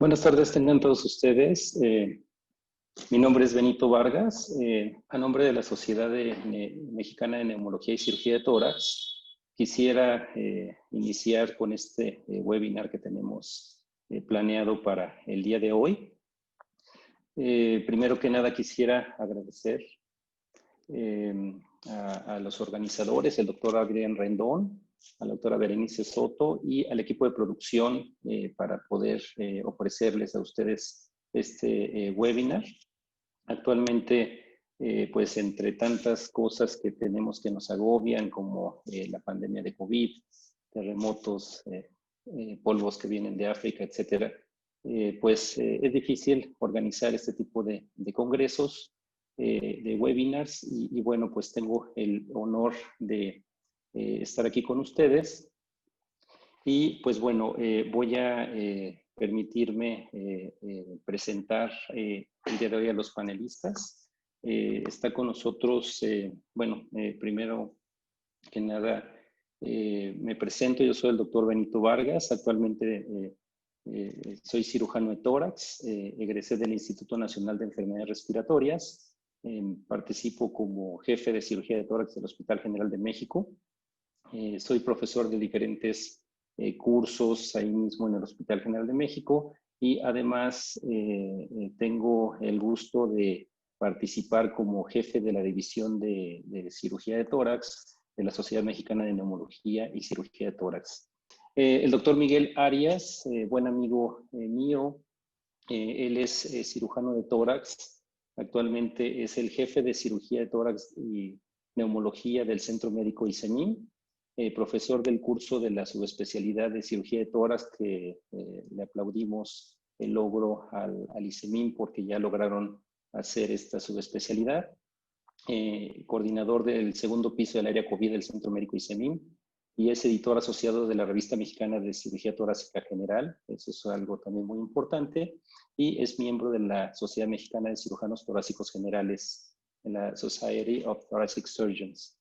Buenas tardes, tengan todos ustedes. Mi nombre es Benito Vargas. A nombre de la Sociedad Mexicana de Neumología y Cirugía de Tórax, quisiera iniciar con este webinar que tenemos planeado para el día de hoy. Primero que nada quisiera agradecer a los organizadores, el doctor Adrián Rendón, a la doctora Berenice Soto y al equipo de producción para poder ofrecerles a ustedes este webinar. Actualmente, pues entre tantas cosas que tenemos que nos agobian, como la pandemia de COVID, terremotos, polvos que vienen de África, etcétera, pues es difícil organizar este tipo de congresos, de webinars, y bueno, pues tengo el honor de estar aquí con ustedes. Y pues bueno, voy a permitirme presentar el día de hoy a los panelistas. Está con nosotros, primero que nada, me presento. Yo soy el doctor Benito Vargas. Actualmente soy cirujano de tórax, egresé del Instituto Nacional de Enfermedades Respiratorias. Participo como jefe de cirugía de tórax del Hospital General de México. Soy profesor de diferentes cursos ahí mismo en el Hospital General de México, y además tengo el gusto de participar como jefe de la división de cirugía de tórax de la Sociedad Mexicana de Neumología y Cirugía de Tórax. El doctor Miguel Arias, buen amigo mío, él es cirujano de tórax. Actualmente es el jefe de cirugía de tórax y neumología del Centro Médico ISEMIN, profesor del curso de la subespecialidad de cirugía de tórax, que le aplaudimos el logro al ISEMIN porque ya lograron hacer esta subespecialidad. Coordinador del segundo piso del área COVID del Centro Médico ISEMIN, y es editor asociado de la Revista Mexicana de Cirugía Torácica General. Eso es algo también muy importante. Y es miembro de la Sociedad Mexicana de Cirujanos Torácicos Generales, en la Society of Thoracic Surgeons.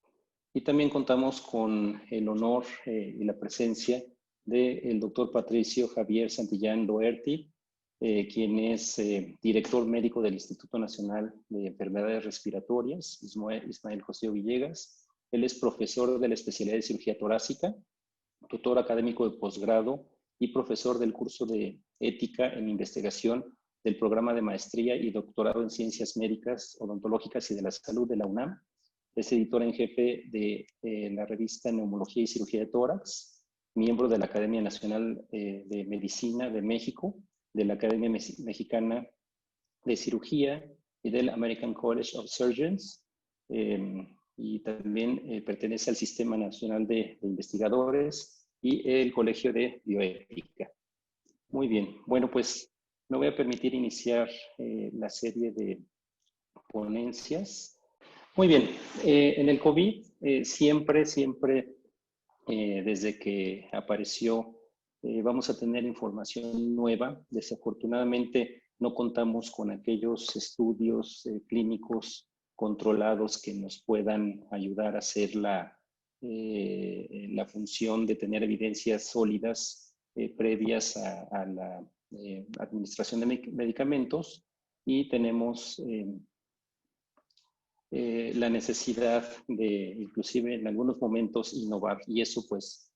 Y también contamos con el honor y la presencia del doctor Patricio Javier Santillán Doherty, quien es director médico del Instituto Nacional de Enfermedades Respiratorias, Ismael José Villegas. Él es profesor de la especialidad de cirugía torácica, tutor académico de posgrado y profesor del curso de ética en investigación del programa de maestría y doctorado en ciencias médicas, odontológicas y de la salud de la UNAM. Es editor en jefe de la revista Neumología y Cirugía de Tórax, miembro de la Academia Nacional de Medicina de México, de la Academia Mexicana de Cirugía y del American College of Surgeons. Y también pertenece al Sistema Nacional de Investigadores y el Colegio de Bioética. Muy bien, bueno, pues me voy a permitir iniciar la serie de ponencias. Muy bien, en el COVID siempre, desde que apareció, vamos a tener información nueva. Desafortunadamente no contamos con aquellos estudios clínicos controlados que nos puedan ayudar a hacer la función de tener evidencias sólidas previas a la administración de medicamentos, y tenemos la necesidad de, inclusive en algunos momentos, innovar, y eso pues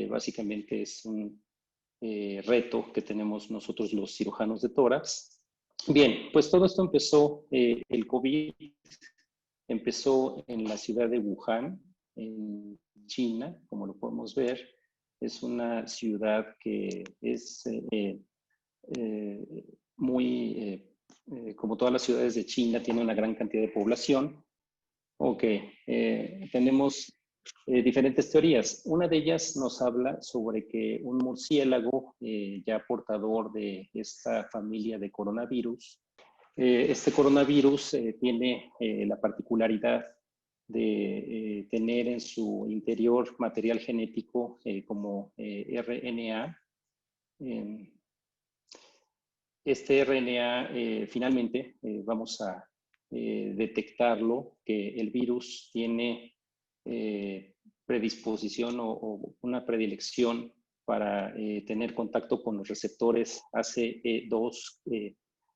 básicamente es un reto que tenemos nosotros los cirujanos de tórax. Bien, pues todo esto empezó, el COVID empezó en la ciudad de Wuhan, en China, como lo podemos ver. Es una ciudad que es muy, como todas las ciudades de China, tiene una gran cantidad de población. Ok, tenemos diferentes teorías. Una de ellas nos habla sobre que un murciélago ya portador de esta familia de coronavirus, este coronavirus tiene la particularidad de tener en su interior material genético como RNA. Este RNA finalmente vamos a detectarlo, que el virus tiene predisposición o una predilección para tener contacto con los receptores ACE2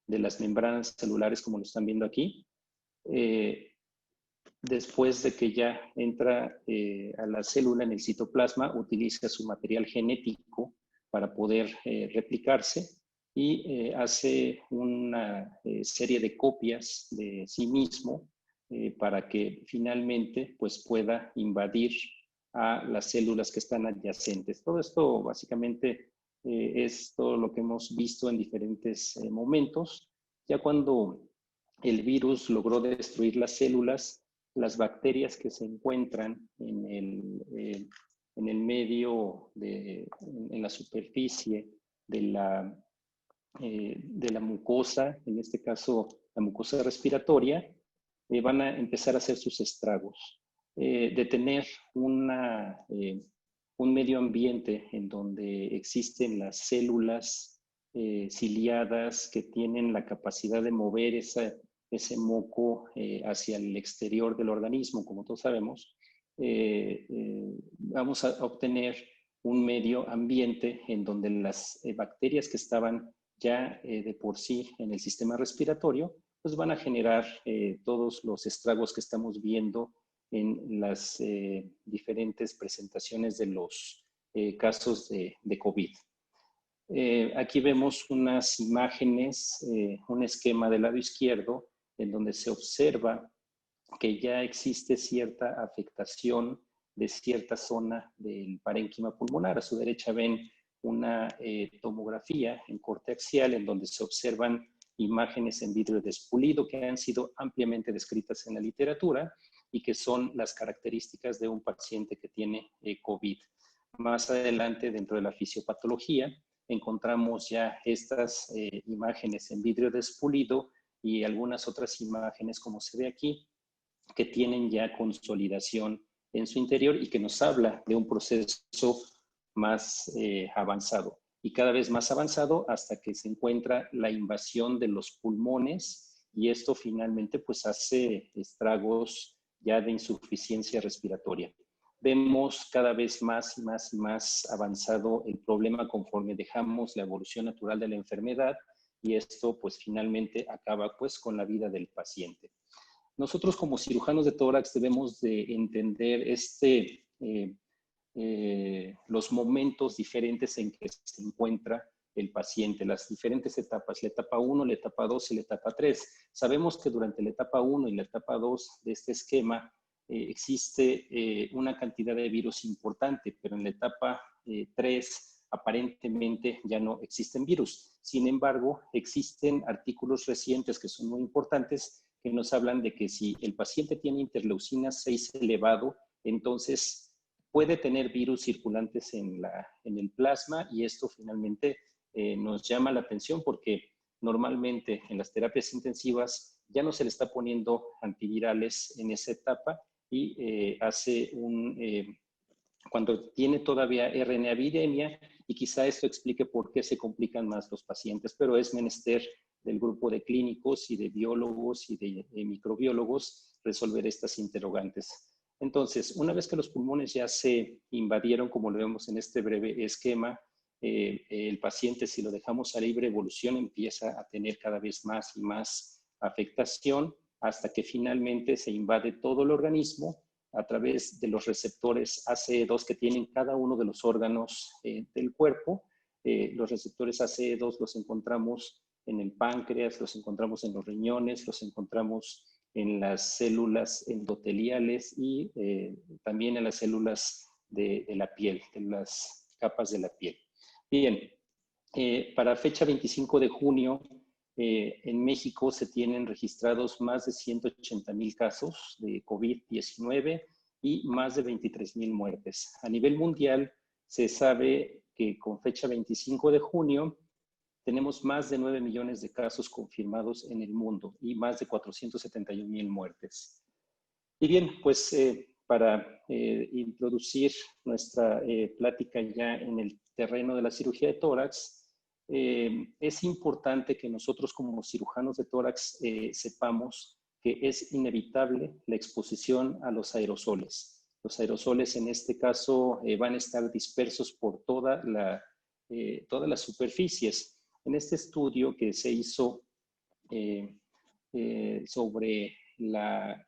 de las membranas celulares, como lo están viendo aquí. Después de que ya entra a la célula en el citoplasma, utiliza su material genético para poder replicarse y hace una serie de copias de sí mismo para que finalmente pues, pueda invadir a las células que están adyacentes. Todo esto básicamente es todo lo que hemos visto en diferentes momentos. Ya cuando el virus logró destruir las células, las bacterias que se encuentran en el medio, en la superficie de la mucosa, en este caso la mucosa respiratoria, van a empezar a hacer sus estragos. De tener un medio ambiente en donde existen las células ciliadas que tienen la capacidad de mover ese moco hacia el exterior del organismo, como todos sabemos, vamos a obtener un medio ambiente en donde las bacterias que estaban ya de por sí en el sistema respiratorio, pues van a generar todos los estragos que estamos viendo en las diferentes presentaciones de los casos de COVID. Aquí vemos unas imágenes, un esquema del lado izquierdo, en donde se observa que ya existe cierta afectación de cierta zona del parénquima pulmonar. A su derecha ven una tomografía en corte axial en donde se observan imágenes en vidrio despulido que han sido ampliamente descritas en la literatura y que son las características de un paciente que tiene COVID. Más adelante, dentro de la fisiopatología, encontramos ya estas imágenes en vidrio despulido y algunas otras imágenes, como se ve aquí, que tienen ya consolidación en su interior y que nos habla de un proceso más avanzado y cada vez más avanzado hasta que se encuentra la invasión de los pulmones y esto finalmente pues hace estragos ya de insuficiencia respiratoria. Vemos cada vez más y más y más avanzado el problema conforme dejamos la evolución natural de la enfermedad y esto pues finalmente acaba pues con la vida del paciente. Nosotros como cirujanos de tórax debemos de entender los momentos diferentes en que se encuentra el paciente, las diferentes etapas, la etapa 1, la etapa 2 y la etapa 3. Sabemos que durante la etapa 1 y la etapa 2 de este esquema existe una cantidad de virus importante, pero en la etapa 3 aparentemente ya no existen virus. Sin embargo, existen artículos recientes que son muy importantes que nos hablan de que si el paciente tiene interleucina 6 elevado, entonces puede tener virus circulantes en el plasma y esto finalmente nos llama la atención porque normalmente en las terapias intensivas ya no se le está poniendo antivirales en esa etapa y cuando tiene todavía RNA viremia y quizá esto explique por qué se complican más los pacientes, pero es menester del grupo de clínicos y de biólogos y de microbiólogos resolver estas interrogantes. Entonces, una vez que los pulmones ya se invadieron, como lo vemos en este breve esquema, el paciente, si lo dejamos a libre evolución, empieza a tener cada vez más y más afectación hasta que finalmente se invade todo el organismo a través de los receptores ACE2 que tienen cada uno de los órganos del cuerpo. Los receptores ACE2 los encontramos en el páncreas, los encontramos en los riñones, los encontramos en las células endoteliales y también en las células de la piel, en las capas de la piel. Bien, para fecha 25 de junio, en México se tienen registrados más de 180,000 casos de COVID-19 y más de 23,000 muertes. A nivel mundial, se sabe que con fecha 25 de junio tenemos más de 9 millones de casos confirmados en el mundo y más de 471,000 muertes. Y bien, pues para introducir nuestra plática ya en el terreno de la cirugía de tórax, es importante que nosotros como cirujanos de tórax sepamos que es inevitable la exposición a los aerosoles. Los aerosoles en este caso van a estar dispersos por todas las superficies. En este estudio que se hizo sobre la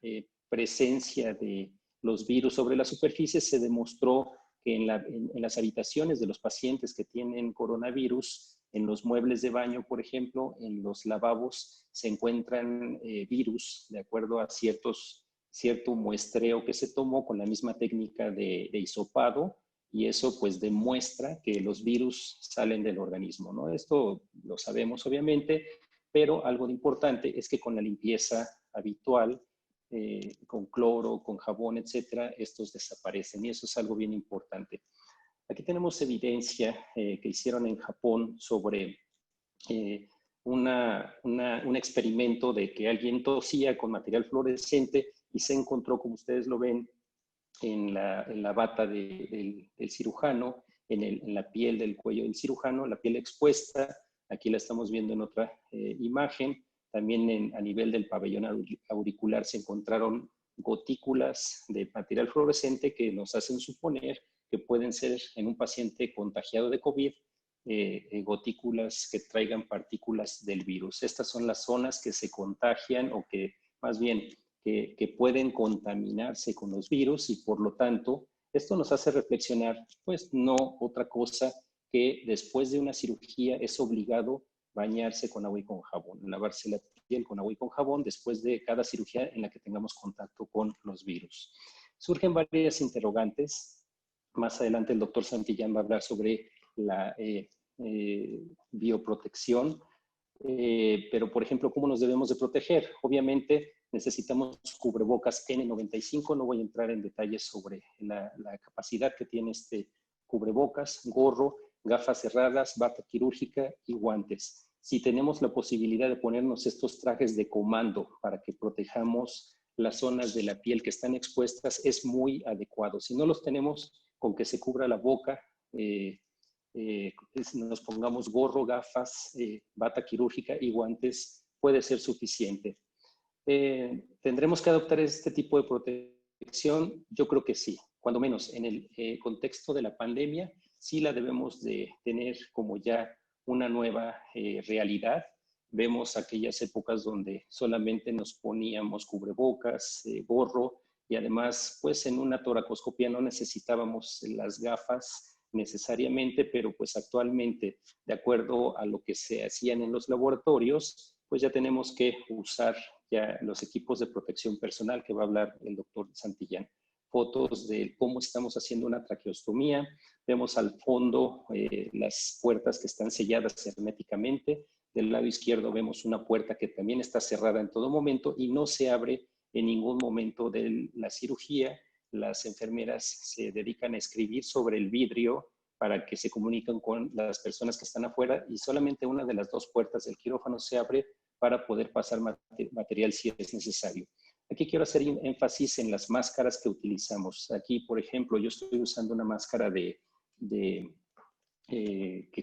presencia de los virus sobre las superficies, se demostró que en las habitaciones de los pacientes que tienen coronavirus, en los muebles de baño, por ejemplo, en los lavabos, se encuentran virus de acuerdo a cierto muestreo que se tomó con la misma técnica de hisopado, y eso pues demuestra que los virus salen del organismo, ¿no? Esto lo sabemos obviamente, pero algo de importante es que con la limpieza habitual, con cloro, con jabón, etcétera, estos desaparecen, y eso es algo bien importante. Aquí tenemos evidencia que hicieron en Japón sobre un experimento de que alguien tosía con material fluorescente y se encontró, como ustedes lo ven, en la bata del cirujano, en la piel del cuello del cirujano, la piel expuesta. Aquí la estamos viendo en otra imagen. También a nivel del pabellón auricular se encontraron gotículas de material fluorescente que nos hacen suponer que pueden ser en un paciente contagiado de COVID gotículas que traigan partículas del virus. Estas son las zonas que se contagian o que más bien que pueden contaminarse con los virus, y por lo tanto esto nos hace reflexionar, pues no otra cosa que después de una cirugía es obligado bañarse con agua y con jabón, lavarse la piel con agua y con jabón después de cada cirugía en la que tengamos contacto con los virus. Surgen varias interrogantes. Más adelante el doctor Santillán va a hablar sobre la bioprotección, pero por ejemplo, ¿cómo nos debemos de proteger? Obviamente necesitamos cubrebocas N95, no voy a entrar en detalles sobre la capacidad que tiene este cubrebocas, gorro, gafas cerradas, bata quirúrgica y guantes. Si tenemos la posibilidad de ponernos estos trajes de comando para que protejamos las zonas de la piel que están expuestas, es muy adecuado. Si no los tenemos, con que se cubra la boca, nos pongamos gorro, gafas, bata quirúrgica y guantes, puede ser suficiente. ¿Tendremos que adoptar este tipo de protección? Yo creo que sí, cuando menos en el contexto de la pandemia, sí la debemos de tener como ya una nueva realidad. Vemos aquellas épocas donde solamente nos poníamos cubrebocas, gorro, y además, pues en una toracoscopía no necesitábamos las gafas necesariamente, pero pues actualmente, de acuerdo a lo que se hacían en los laboratorios, pues ya tenemos que usar ya los equipos de protección personal, que va a hablar el doctor Santillán. Fotos de cómo estamos haciendo una traqueostomía. Vemos al fondo las puertas que están selladas herméticamente. Del lado izquierdo vemos una puerta que también está cerrada en todo momento y no se abre en ningún momento de la cirugía. Las enfermeras se dedican a escribir sobre el vidrio para que se comuniquen con las personas que están afuera, y solamente una de las dos puertas del quirófano se abre para poder pasar material si es necesario. Aquí quiero hacer énfasis en las máscaras que utilizamos. Aquí, por ejemplo, yo estoy usando una máscara que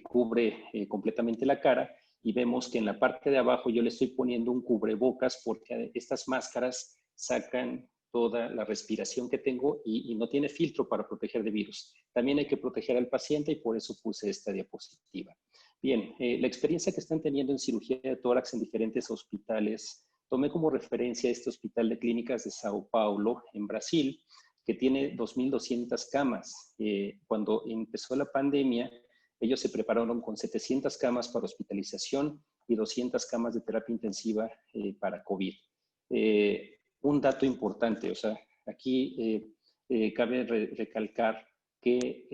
cubre completamente la cara, y vemos que en la parte de abajo yo le estoy poniendo un cubrebocas porque estas máscaras sacan toda la respiración que tengo y no tiene filtro para proteger de virus. También hay que proteger al paciente, y por eso puse esta diapositiva. Bien, la experiencia que están teniendo en cirugía de tórax en diferentes hospitales, tomé como referencia este hospital de clínicas de Sao Paulo, en Brasil, que tiene 2.200 camas. Cuando empezó la pandemia, ellos se prepararon con 700 camas para hospitalización y 200 camas de terapia intensiva para COVID. Un dato importante, o sea, aquí cabe recalcar que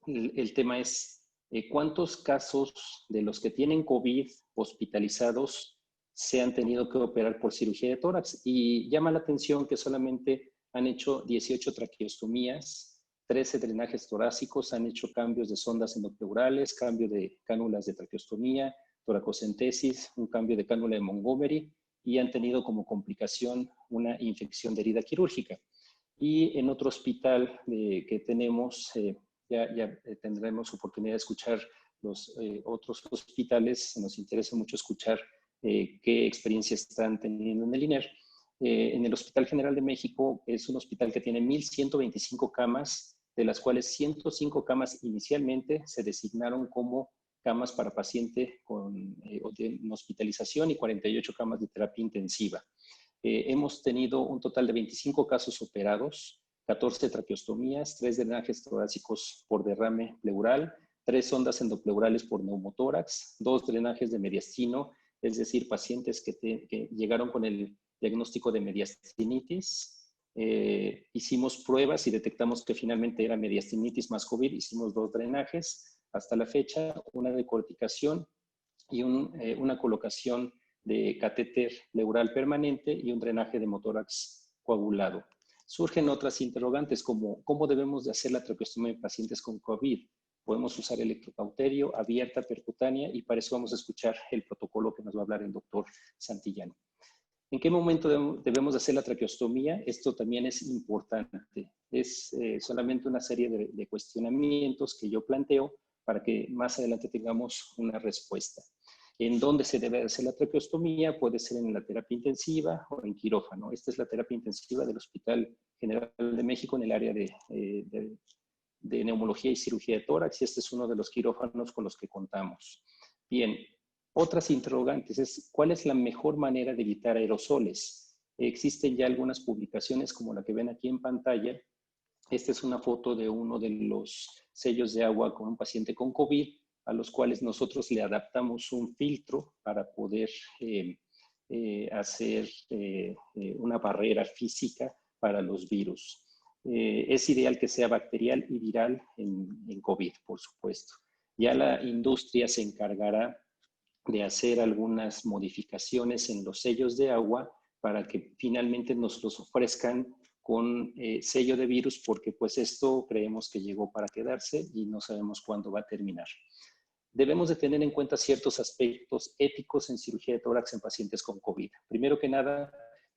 el tema es cuántos casos de los que tienen COVID hospitalizados se han tenido que operar por cirugía de tórax. Y llama la atención que solamente han hecho 18 traqueostomías, 13 drenajes torácicos, han hecho cambios de sondas endopleurales, cambio de cánulas de traqueostomía, toracocentesis, un cambio de cánula de Montgomery, y han tenido como complicación una infección de herida quirúrgica. Y en otro hospital que tenemos, ya tendremos oportunidad de escuchar los otros hospitales. Nos interesa mucho escuchar qué experiencia están teniendo en el INER. En el Hospital General de México es un hospital que tiene 1.125 camas, de las cuales 105 camas inicialmente se designaron como camas para paciente con hospitalización y 48 camas de terapia intensiva. Hemos tenido un total de 25 casos operados, 14 traqueostomías, 3 drenajes torácicos por derrame pleural, 3 sondas endopleurales por neumotórax, 2 drenajes de mediastino, es decir, pacientes que llegaron con el diagnóstico de mediastinitis. Hicimos pruebas y detectamos que finalmente era mediastinitis más COVID. Hicimos 2 drenajes hasta la fecha, una decorticación y una colocación de catéter pleural permanente y un drenaje de hemotórax coagulado. Surgen otras interrogantes como ¿cómo debemos de hacer la traqueostomía en pacientes con COVID? Podemos usar electrocauterio, abierta, percutánea, y para eso vamos a escuchar el protocolo que nos va a hablar el doctor Santillán. ¿En qué momento debemos hacer la traqueostomía? Esto también es importante. Es solamente una serie de cuestionamientos que yo planteo para que más adelante tengamos una respuesta. ¿En dónde se debe hacer la traqueostomía? Puede ser en la terapia intensiva o en quirófano. Esta es la terapia intensiva del Hospital General de México en el área de neumología y cirugía de tórax, y este es uno de los quirófanos con los que contamos. Bien, otras interrogantes es ¿cuál es la mejor manera de evitar aerosoles? Existen ya algunas publicaciones como la que ven aquí en pantalla. Esta es una foto de uno de los sellos de agua con un paciente con COVID, a los cuales nosotros le adaptamos un filtro para poder hacer una barrera física para los virus. Es ideal que sea bacterial y viral en COVID, por supuesto. Ya la industria se encargará de hacer algunas modificaciones en los sellos de agua para que finalmente nos los ofrezcan con sello de virus, porque pues esto creemos que llegó para quedarse y no sabemos cuándo va a terminar. Debemos de tener en cuenta ciertos aspectos éticos en cirugía de tórax en pacientes con COVID. Primero que nada,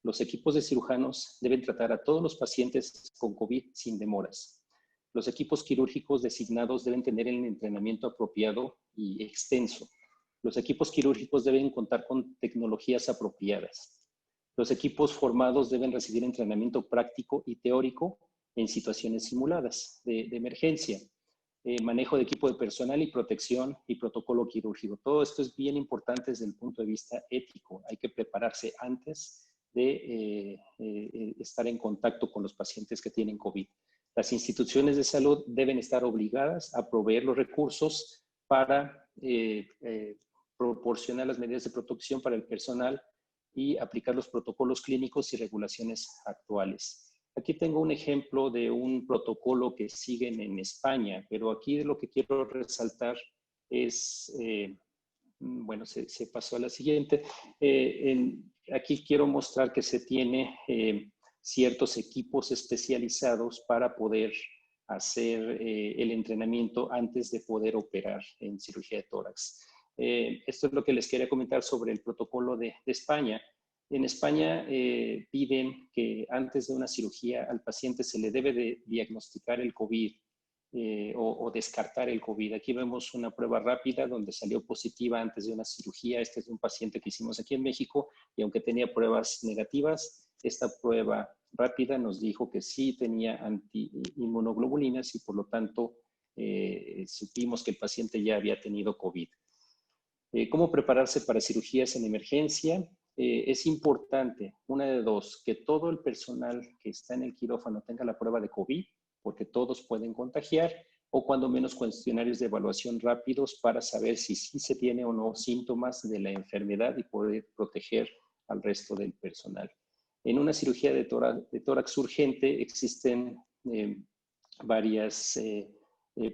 los equipos de cirujanos deben tratar a todos los pacientes con COVID sin demoras. Los equipos quirúrgicos designados deben tener el entrenamiento apropiado y extenso. Los equipos quirúrgicos deben contar con tecnologías apropiadas. Los equipos formados deben recibir entrenamiento práctico y teórico en situaciones simuladas de emergencia. Manejo de equipo de personal y protección y protocolo quirúrgico. Todo esto es bien importante desde el punto de vista ético. Hay que prepararse antes de estar en contacto con los pacientes que tienen COVID. Las instituciones de salud deben estar obligadas a proveer los recursos para proporcionar las medidas de protección para el personal y aplicar los protocolos clínicos y regulaciones actuales. Aquí tengo un ejemplo de un protocolo que siguen en España, pero aquí lo que quiero resaltar es, bueno, se pasó a la siguiente. Aquí quiero mostrar que se tiene ciertos equipos especializados para poder hacer el entrenamiento antes de poder operar en cirugía de tórax. Esto es lo que les quería comentar sobre el protocolo de España. En España piden que antes de una cirugía al paciente se le debe de diagnosticar el COVID o descartar el COVID. Aquí vemos una prueba rápida donde salió positiva antes de una cirugía. Este es un paciente que hicimos aquí en México y aunque tenía pruebas negativas, esta prueba rápida nos dijo que sí tenía antiinmunoglobulinas y por lo tanto supimos que el paciente ya había tenido COVID. ¿Cómo prepararse para cirugías en emergencia? Es importante, una de dos, que todo el personal que está en el quirófano tenga la prueba de COVID, porque todos pueden contagiar, o cuando menos cuestionarios de evaluación rápidos para saber si sí se tiene o no síntomas de la enfermedad y poder proteger al resto del personal. En una cirugía de tórax urgente existen varias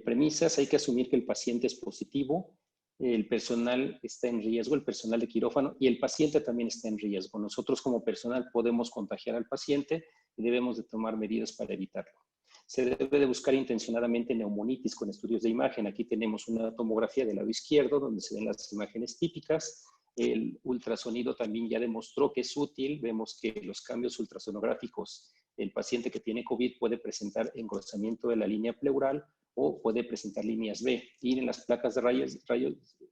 premisas. Hay que asumir que el paciente es positivo, el personal está en riesgo, el personal de quirófano, y el paciente también está en riesgo. Nosotros como personal podemos contagiar al paciente y debemos de tomar medidas para evitarlo. Se debe de buscar intencionadamente neumonitis con estudios de imagen. Aquí tenemos una tomografía del lado izquierdo donde se ven las imágenes típicas. El ultrasonido también ya demostró que es útil. Vemos que los cambios ultrasonográficos, el paciente que tiene COVID puede presentar engrosamiento de la línea pleural o puede presentar líneas B. Y en las placas de rayos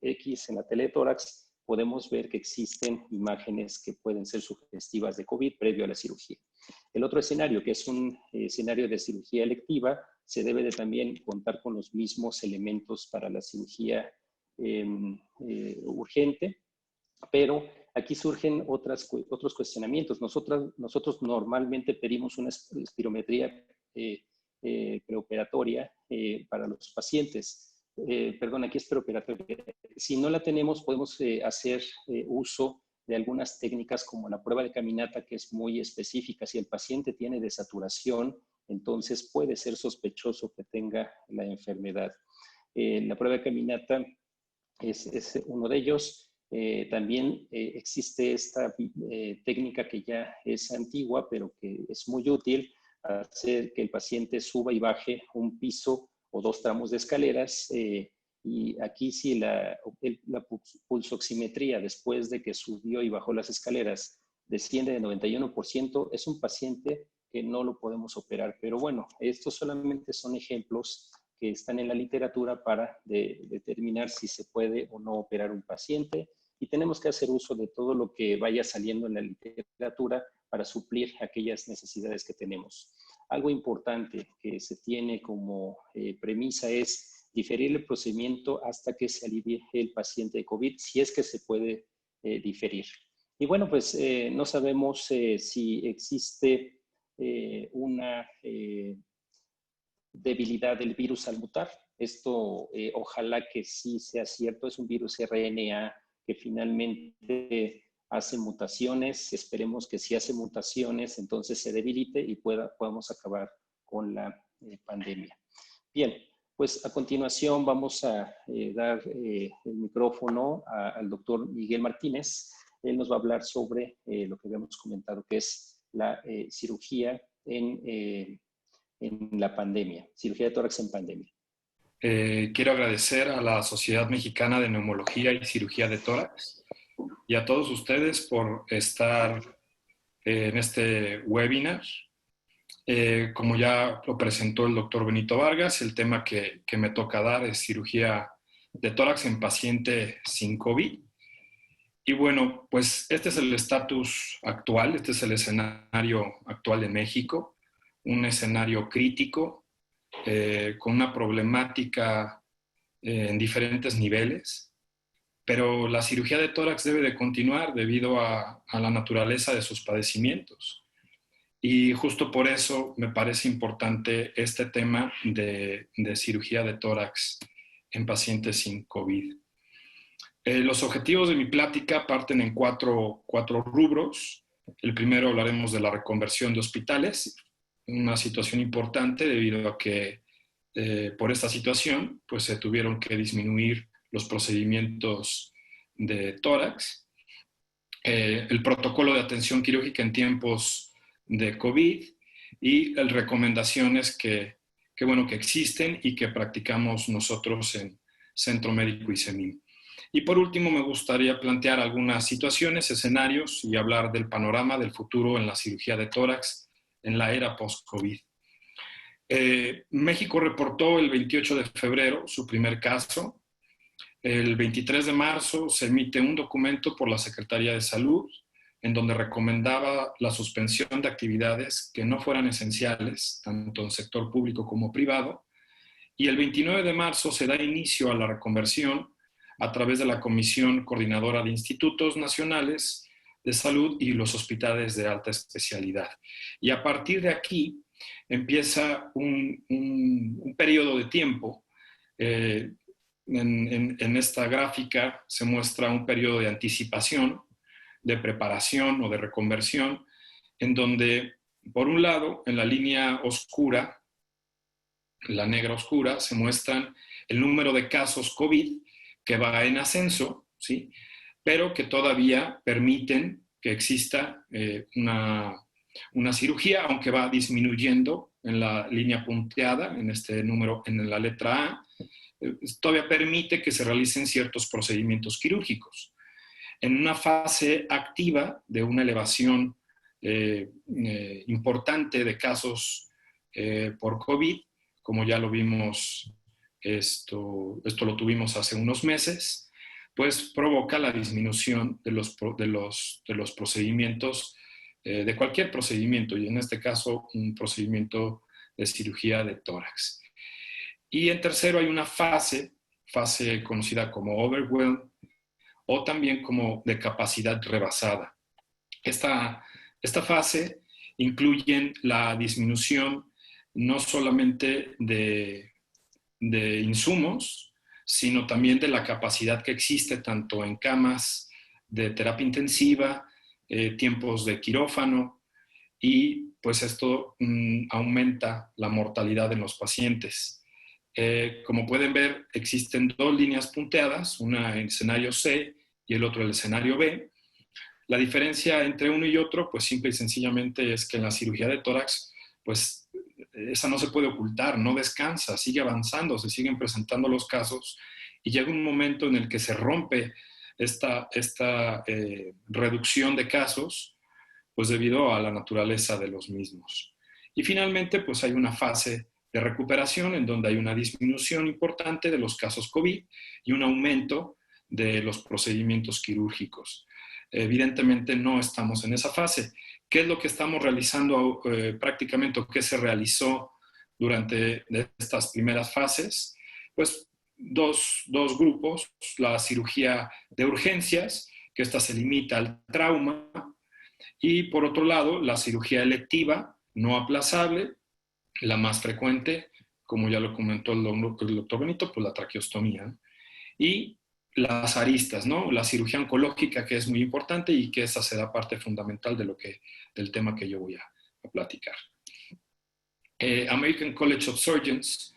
X en la teletórax podemos ver que existen imágenes que pueden ser sugestivas de COVID previo a la cirugía. El otro escenario, que es un escenario de cirugía electiva, se debe de también contar con los mismos elementos para la cirugía urgente, pero aquí surgen otros cuestionamientos. Nosotros normalmente pedimos una espirometría preoperatoria para los pacientes. Perdón, aquí es preoperatoria. Si no la tenemos, podemos hacer uso de algunas técnicas como la prueba de caminata, que es muy específica. Si el paciente tiene desaturación, entonces puede ser sospechoso que tenga la enfermedad. La prueba de caminata es uno de ellos. También existe esta técnica que ya es antigua, pero que es muy útil, hacer que el paciente suba y baje un piso o 2 tramos de escaleras. Y aquí sí la pulsoximetría después de que subió y bajó las escaleras desciende de 91%, es un paciente que no lo podemos operar. Pero bueno, estos solamente son ejemplos que están en la literatura para determinar si se puede o no operar un paciente, y tenemos que hacer uso de todo lo que vaya saliendo en la literatura para suplir aquellas necesidades que tenemos. Algo importante que se tiene como premisa es diferir el procedimiento hasta que se alivie el paciente de COVID, si es que se puede diferir. Y bueno, pues no sabemos si existe una debilidad del virus al mutar. Esto ojalá que sí sea cierto. Es un virus RNA que finalmente hace mutaciones. Esperemos que si hace mutaciones, entonces se debilite y podamos acabar con la pandemia. Bien, pues a continuación vamos a dar el micrófono al doctor Miguel Martínez. Él nos va a hablar sobre lo que habíamos comentado, que es la cirugía en la pandemia, cirugía de tórax en pandemia. Quiero agradecer a la Sociedad Mexicana de Neumología y Cirugía de Tórax y a todos ustedes por estar en este webinar. Como ya lo presentó el doctor Benito Vargas, el tema que me toca dar es cirugía de tórax en paciente sin COVID. Y bueno, pues este es el estatus actual, este es el escenario actual de México, un escenario crítico, con una problemática en diferentes niveles, pero la cirugía de tórax debe de continuar debido a la naturaleza de sus padecimientos. Y justo por eso me parece importante este tema de cirugía de tórax en pacientes sin COVID. Los objetivos de mi plática parten en cuatro rubros. El primero hablaremos de la reconversión de hospitales, una situación importante debido a que por esta situación pues se tuvieron que disminuir los procedimientos de tórax. El protocolo de atención quirúrgica en tiempos de COVID y las recomendaciones que existen y que practicamos nosotros en Centro Médico ICEMIM. Y por último, me gustaría plantear algunas situaciones, escenarios y hablar del panorama del futuro en la cirugía de tórax en la era post-COVID. México reportó el 28 de febrero su primer caso. El 23 de marzo se emite un documento por la Secretaría de Salud en donde recomendaba la suspensión de actividades que no fueran esenciales, tanto en sector público como privado. Y el 29 de marzo se da inicio a la reconversión a través de la Comisión Coordinadora de Institutos Nacionales de Salud y los hospitales de alta especialidad. Y a partir de aquí empieza un periodo de tiempo. En esta gráfica se muestra un periodo de anticipación, de preparación o de reconversión, en donde, por un lado, en la línea oscura, la negra oscura, se muestran el número de casos COVID que va en ascenso, ¿sí? Pero que todavía permiten que exista una cirugía, aunque va disminuyendo en la línea punteada, en este número, en la letra A, todavía permite que se realicen ciertos procedimientos quirúrgicos. En una fase activa de una elevación importante de casos por COVID, como ya lo vimos, esto lo tuvimos hace unos meses, pues provoca la disminución de los procedimientos, de cualquier procedimiento, y en este caso un procedimiento de cirugía de tórax. Y en tercero hay una fase conocida como overwhelm o también como de capacidad rebasada. Esta fase incluye la disminución no solamente de insumos, sino también de la capacidad que existe tanto en camas de terapia intensiva, tiempos de quirófano, y pues esto aumenta la mortalidad en los pacientes. Como pueden ver, existen dos líneas punteadas, una en el escenario C y el otro en el escenario B. La diferencia entre uno y otro, pues simple y sencillamente es que en la cirugía de tórax, pues esa no se puede ocultar, no descansa, sigue avanzando, se siguen presentando los casos y llega un momento en el que se rompe esta reducción de casos, pues debido a la naturaleza de los mismos. Y finalmente, pues hay una fase de recuperación en donde hay una disminución importante de los casos COVID y un aumento de los procedimientos quirúrgicos. Evidentemente no estamos en esa fase. ¿Qué es lo que estamos realizando prácticamente o qué se realizó durante estas primeras fases? Pues dos grupos, la cirugía de urgencias, que esta se limita al trauma, y por otro lado, la cirugía electiva, no aplazable, la más frecuente, como ya lo comentó el doctor Benito, pues la traqueostomía. Y las aristas, ¿no? La cirugía oncológica, que es muy importante y que esa será parte fundamental del tema que yo voy a platicar. American College of Surgeons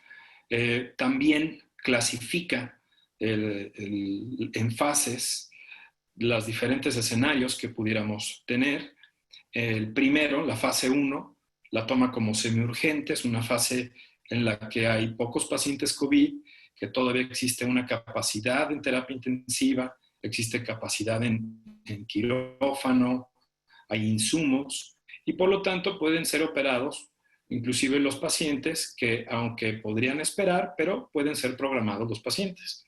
también clasifica en fases los diferentes escenarios que pudiéramos tener. El primero, la fase 1, la toma como semiurgente, es una fase en la que hay pocos pacientes COVID, que todavía existe una capacidad en terapia intensiva, existe capacidad en quirófano, hay insumos y por lo tanto pueden ser operados inclusive los pacientes que aunque podrían esperar, pero pueden ser programados los pacientes.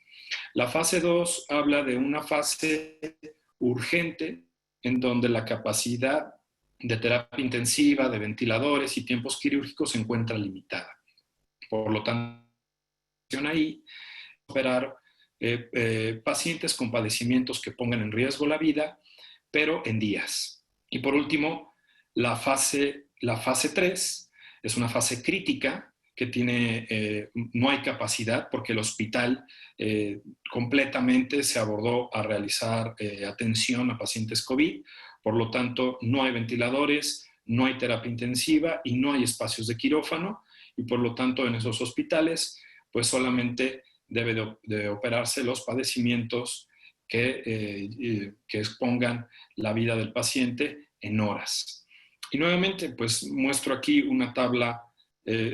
La fase 2 habla de una fase urgente en donde la capacidad de terapia intensiva, de ventiladores y tiempos quirúrgicos se encuentra limitada. Por lo tanto, ahí operar pacientes con padecimientos que pongan en riesgo la vida, pero en días. Y por último, la fase 3 es una fase crítica que no hay capacidad porque el hospital completamente se abordó a realizar atención a pacientes COVID, por lo tanto no hay ventiladores, no hay terapia intensiva y no hay espacios de quirófano, y por lo tanto en esos hospitales pues solamente debe de operarse los padecimientos que expongan la vida del paciente en horas. Y nuevamente, pues muestro aquí una tabla,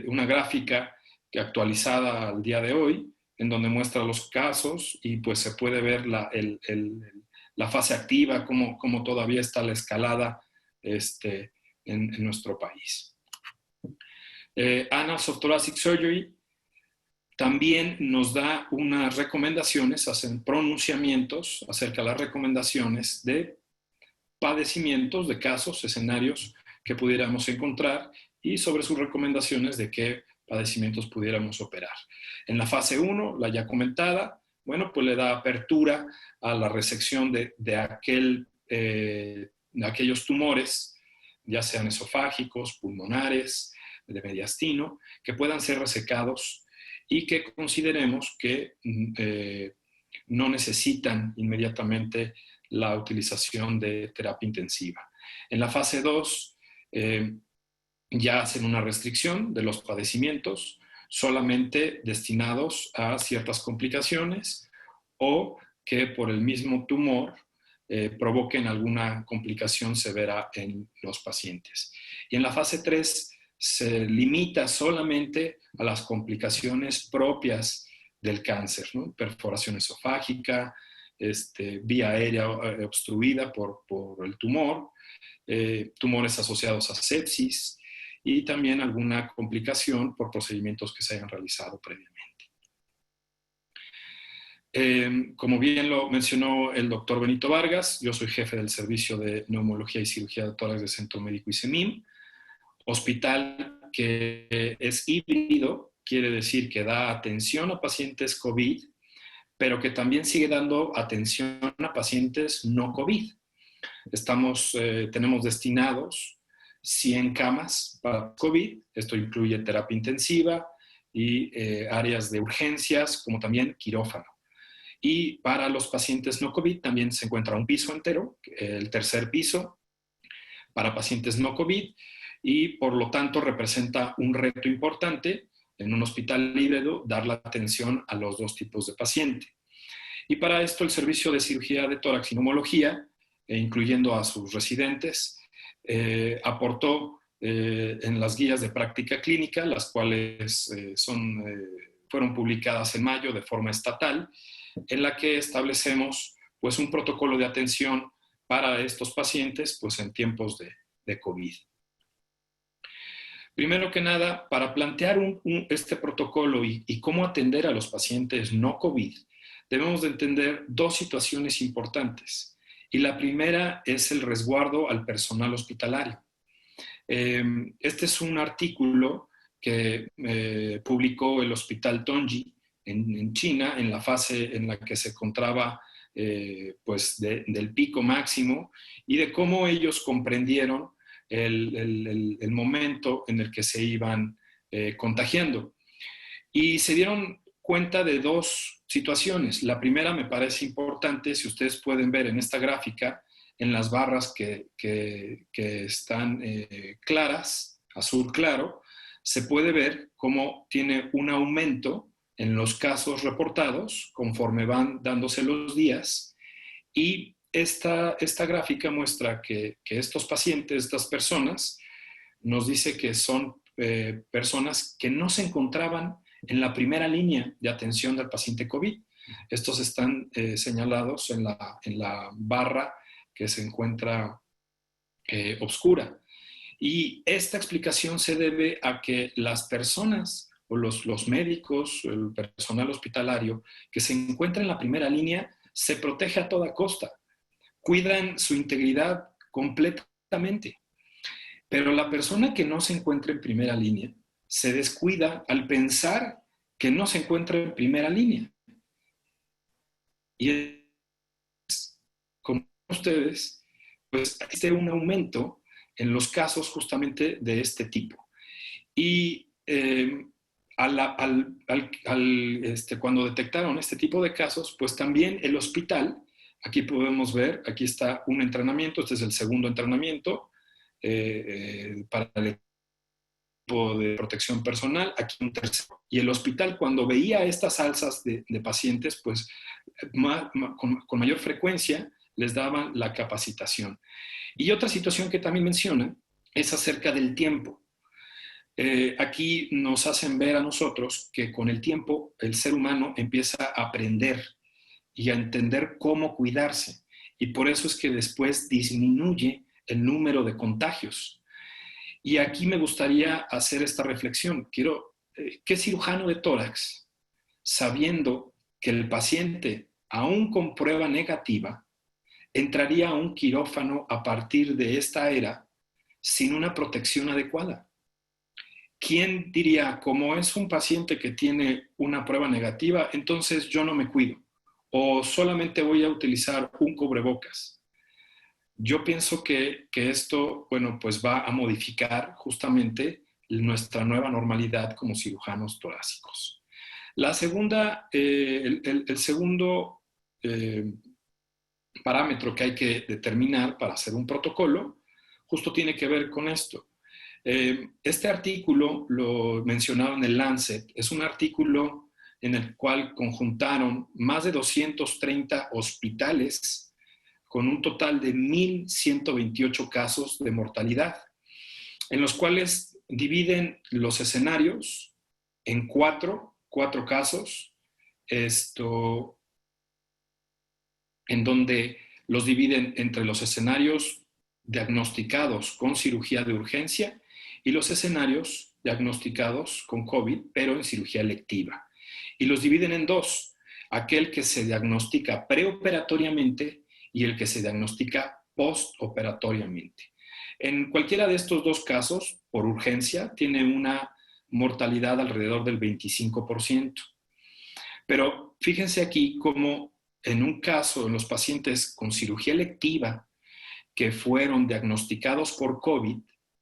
una gráfica que actualizada al día de hoy, en donde muestra los casos y pues se puede ver la fase activa, cómo todavía está la escalada en nuestro país. Annals of Thoracic Surgery también nos da unas recomendaciones, hacen pronunciamientos acerca de las recomendaciones de padecimientos, de casos, escenarios que pudiéramos encontrar y sobre sus recomendaciones de qué padecimientos pudiéramos operar. En la fase 1, la ya comentada, bueno, pues le da apertura a la resección de aquellos tumores, ya sean esofágicos, pulmonares, de mediastino, que puedan ser resecados y que consideremos que no necesitan inmediatamente la utilización de terapia intensiva. En la fase 2 ya hacen una restricción de los padecimientos solamente destinados a ciertas complicaciones o que por el mismo tumor provoquen alguna complicación severa en los pacientes. Y en la fase 3 se limita solamente a las complicaciones propias del cáncer, ¿no? Perforación esofágica, vía aérea obstruida por el tumor, tumores asociados a sepsis y también alguna complicación por procedimientos que se hayan realizado previamente. Como bien lo mencionó el doctor Benito Vargas, yo soy jefe del Servicio de Neumología y Cirugía de Tórax de Centro Médico ICEMIM, hospital que es híbrido, quiere decir que da atención a pacientes COVID, pero que también sigue dando atención a pacientes no COVID. Tenemos destinados 100 camas para COVID, esto incluye terapia intensiva y áreas de urgencias, como también quirófano. Y para los pacientes no COVID también se encuentra un piso entero, el tercer piso, para pacientes no COVID, y por lo tanto representa un reto importante en un hospital híbrido dar la atención a los dos tipos de paciente. Y para esto el servicio de cirugía de tórax y neumología, incluyendo a sus residentes, aportó en las guías de práctica clínica, las cuales fueron publicadas en mayo de forma estatal, en la que establecemos pues, un protocolo de atención para estos pacientes pues, en tiempos de COVID. Primero que nada, para plantear este protocolo y cómo atender a los pacientes no COVID, debemos de entender dos situaciones importantes. Y la primera es el resguardo al personal hospitalario. Este es un artículo que publicó el Hospital Tongji en China, en la fase en la que se encontraba pues del pico máximo y de cómo ellos comprendieron el momento en el que se iban contagiando. Y se dieron cuenta de dos situaciones. La primera me parece importante, si ustedes pueden ver en esta gráfica, en las barras que están claras, azul claro, se puede ver cómo tiene un aumento en los casos reportados conforme van dándose los días. Y esta gráfica muestra que estos pacientes, estas personas, nos dice que son personas que no se encontraban en la primera línea de atención del paciente COVID. Estos están señalados en la barra que se encuentra oscura. Y esta explicación se debe a que las personas o los médicos, el personal hospitalario que se encuentra en la primera línea se protege a toda costa, cuidan su integridad completamente. Pero la persona que no se encuentra en primera línea se descuida al pensar que no se encuentra en primera línea. Y como ustedes, pues existe un aumento en los casos justamente de este tipo. Y cuando detectaron este tipo de casos, pues también el hospital, aquí podemos ver, aquí está un entrenamiento, este es el segundo entrenamiento para el equipo de protección personal, aquí un tercero. Y el hospital, cuando veía estas alzas de pacientes, pues con mayor frecuencia les daban la capacitación. Y otra situación que también menciona es acerca del tiempo. Aquí nos hacen ver a nosotros que con el tiempo el ser humano empieza a aprender y a entender cómo cuidarse. Y por eso es que después disminuye el número de contagios. Y aquí me gustaría hacer esta reflexión. ¿Qué cirujano de tórax, sabiendo que el paciente, aún con prueba negativa, entraría a un quirófano a partir de esta era sin una protección adecuada? ¿Quién diría, como es un paciente que tiene una prueba negativa, entonces yo no me cuido? O solamente voy a utilizar un cubrebocas. Yo pienso que esto, bueno, pues va a modificar justamente nuestra nueva normalidad como cirujanos torácicos. La segunda, el segundo parámetro que hay que determinar para hacer un protocolo, justo tiene que ver con esto. Este artículo, lo mencionado en el Lancet, es un artículo en el cual conjuntaron más de 230 hospitales con un total de 1,128 casos de mortalidad, en los cuales dividen los escenarios en cuatro casos, en donde los dividen entre los escenarios diagnosticados con cirugía de urgencia y los escenarios diagnosticados con COVID, pero en cirugía electiva. Y los dividen en dos. aquel que se diagnostica preoperatoriamente y el que se diagnostica postoperatoriamente. En cualquiera de estos dos casos, por urgencia, tiene una mortalidad alrededor del 25%. Pero fíjense aquí cómo en un caso, en los pacientes con cirugía electiva que fueron diagnosticados por COVID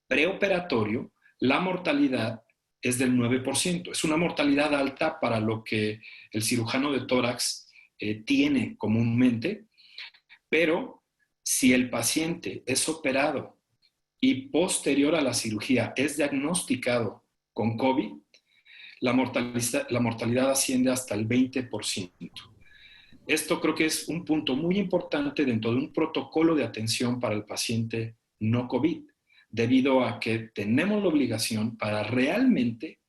preoperatorio, la mortalidad es del 9%. Es una mortalidad alta para lo que el cirujano de tórax tiene comúnmente, pero si el paciente es operado y posterior a la cirugía es diagnosticado con COVID, la mortalidad asciende hasta el 20%. Esto creo que es un punto muy importante dentro de un protocolo de atención para el paciente no COVID, debido a que tenemos la obligación para realmente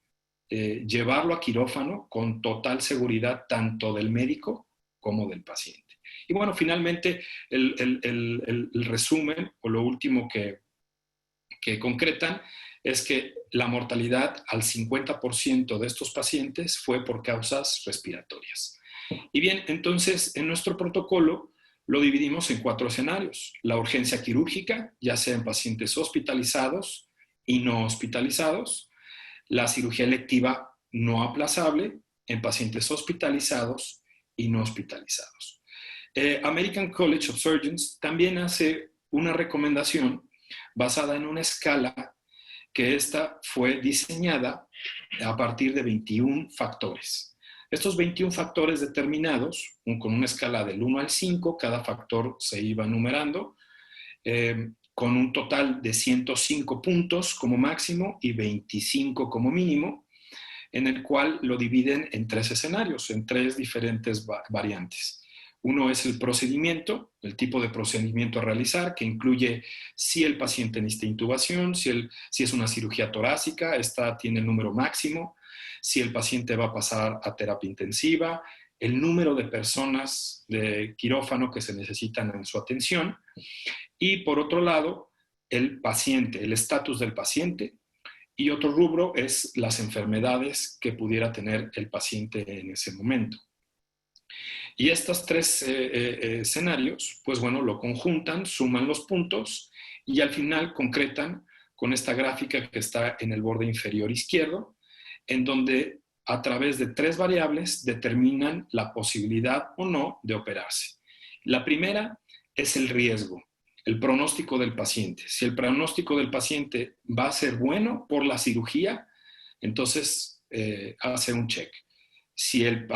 llevarlo a quirófano con total seguridad tanto del médico como del paciente. Y bueno, finalmente el resumen o lo último que concretan es que la mortalidad al 50% de estos pacientes fue por causas respiratorias. Y bien, entonces en nuestro protocolo lo dividimos en 4 escenarios. La urgencia quirúrgica, ya sea en pacientes hospitalizados y no hospitalizados. La cirugía electiva no aplazable en pacientes hospitalizados y no hospitalizados. American College of Surgeons también hace una recomendación basada en una escala que esta fue diseñada a partir de 21 factores. Estos 21 factores determinados, con una escala del 1 al 5, cada factor se iba numerando, con un total de 105 puntos como máximo y 25 como mínimo, en el cual lo dividen en 3 escenarios, en 3 diferentes variantes. Uno es el procedimiento, el tipo de procedimiento a realizar, que incluye si el paciente necesita intubación, si es una cirugía torácica, esta tiene el número máximo, si el paciente va a pasar a terapia intensiva, el número de personas de quirófano que se necesitan en su atención y, por otro lado, el paciente, el estatus del paciente, y otro rubro es las enfermedades que pudiera tener el paciente en ese momento. Y estos 3 escenarios, pues bueno, lo conjuntan, suman los puntos y al final concretan con esta gráfica que está en el borde inferior izquierdo, en donde a través de 3 variables determinan la posibilidad o no de operarse. La primera es el riesgo, el pronóstico del paciente. Si el pronóstico del paciente va a ser bueno por la cirugía, entonces hace un check. Si el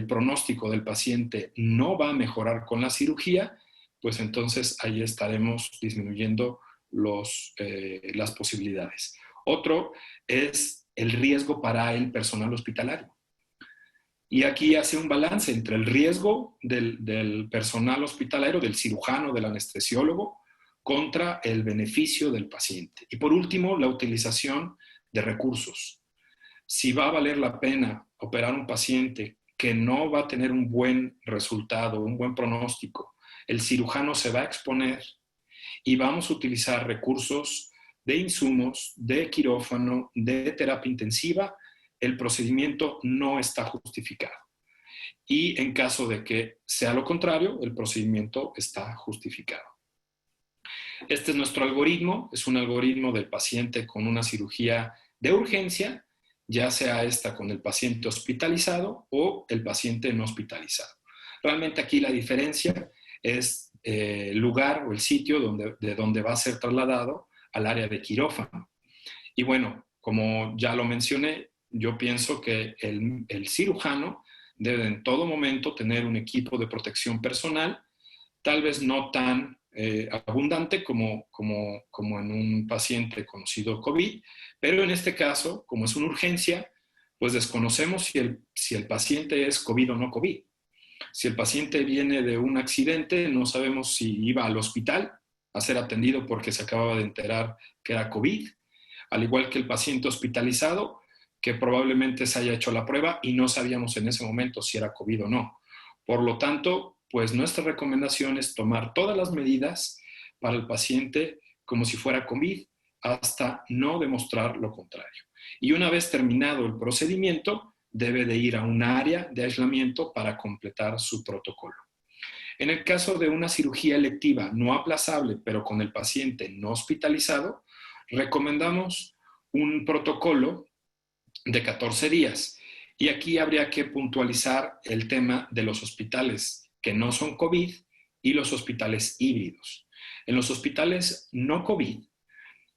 pronóstico del paciente no va a mejorar con la cirugía, pues entonces ahí estaremos disminuyendo las posibilidades. Otro es el riesgo para el personal hospitalario. Y aquí hace un balance entre el riesgo del personal hospitalario, del cirujano, del anestesiólogo, contra el beneficio del paciente. Y por último, la utilización de recursos. Si va a valer la pena operar un paciente que no va a tener un buen resultado, un buen pronóstico, el cirujano se va a exponer y vamos a utilizar recursos de insumos, de quirófano, de terapia intensiva, el procedimiento no está justificado. Y en caso de que sea lo contrario, el procedimiento está justificado. Este es nuestro algoritmo, es un algoritmo del paciente con una cirugía de urgencia, ya sea esta con el paciente hospitalizado o el paciente no hospitalizado. Realmente aquí la diferencia es el lugar o el sitio de donde va a ser trasladado al área de quirófano. Y bueno, como ya lo mencioné, yo pienso que el cirujano debe en todo momento tener un equipo de protección personal, tal vez no tan abundante como en un paciente conocido COVID, pero en este caso, como es una urgencia, pues desconocemos si el paciente es COVID o no COVID. Si el paciente viene de un accidente, no sabemos si iba al hospital a ser atendido porque se acababa de enterar que era COVID, al igual que el paciente hospitalizado, que probablemente se haya hecho la prueba y no sabíamos en ese momento si era COVID o no. Por lo tanto, pues nuestra recomendación es tomar todas las medidas para el paciente como si fuera COVID hasta no demostrar lo contrario. Y una vez terminado el procedimiento, debe de ir a un área de aislamiento para completar su protocolo. En el caso de una cirugía electiva no aplazable, pero con el paciente no hospitalizado, recomendamos un protocolo de 14 días. Y aquí habría que puntualizar el tema de los hospitales que no son COVID y los hospitales híbridos. En los hospitales no COVID,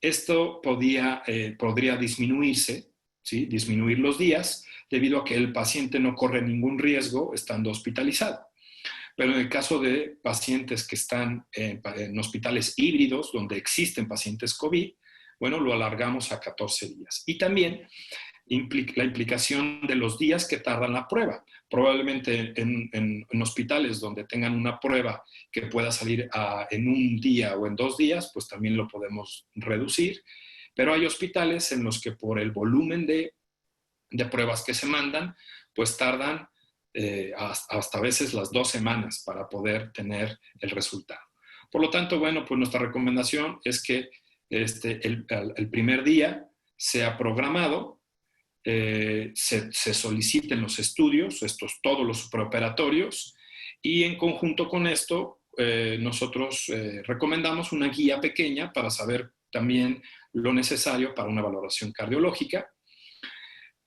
esto podría disminuirse, ¿sí? Disminuir los días, debido a que el paciente no corre ningún riesgo estando hospitalizado. Pero en el caso de pacientes que están en hospitales híbridos, donde existen pacientes COVID, bueno, lo alargamos a 14 días. Y también la implicación de los días que tardan la prueba. Probablemente en hospitales donde tengan una prueba que pueda salir en un día o en 2 días, pues también lo podemos reducir. Pero hay hospitales en los que por el volumen de pruebas que se mandan, pues tardan hasta a veces las 2 semanas para poder tener el resultado. Por lo tanto, bueno, pues nuestra recomendación es que el primer día sea programado, se soliciten los estudios, todos los preoperatorios, y en conjunto con esto, nosotros recomendamos una guía pequeña para saber también lo necesario para una valoración cardiológica.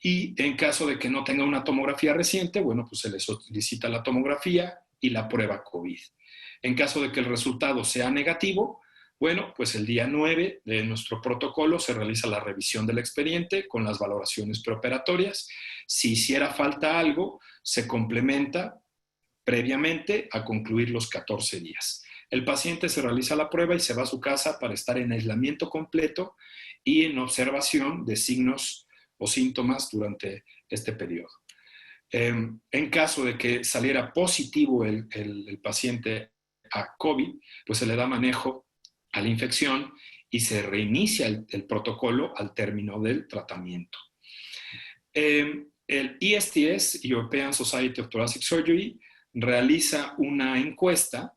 Y en caso de que no tenga una tomografía reciente, bueno, pues se le solicita la tomografía y la prueba COVID. En caso de que el resultado sea negativo, bueno, pues el día 9 de nuestro protocolo se realiza la revisión del expediente con las valoraciones preoperatorias. Si hiciera falta algo, se complementa previamente a concluir los 14 días. El paciente se realiza la prueba y se va a su casa para estar en aislamiento completo y en observación de signos o síntomas durante este periodo. En caso de que saliera positivo el paciente a COVID, pues se le da manejo a la infección y se reinicia el protocolo al término del tratamiento. El ESTS, European Society of Thoracic Surgery, realiza una encuesta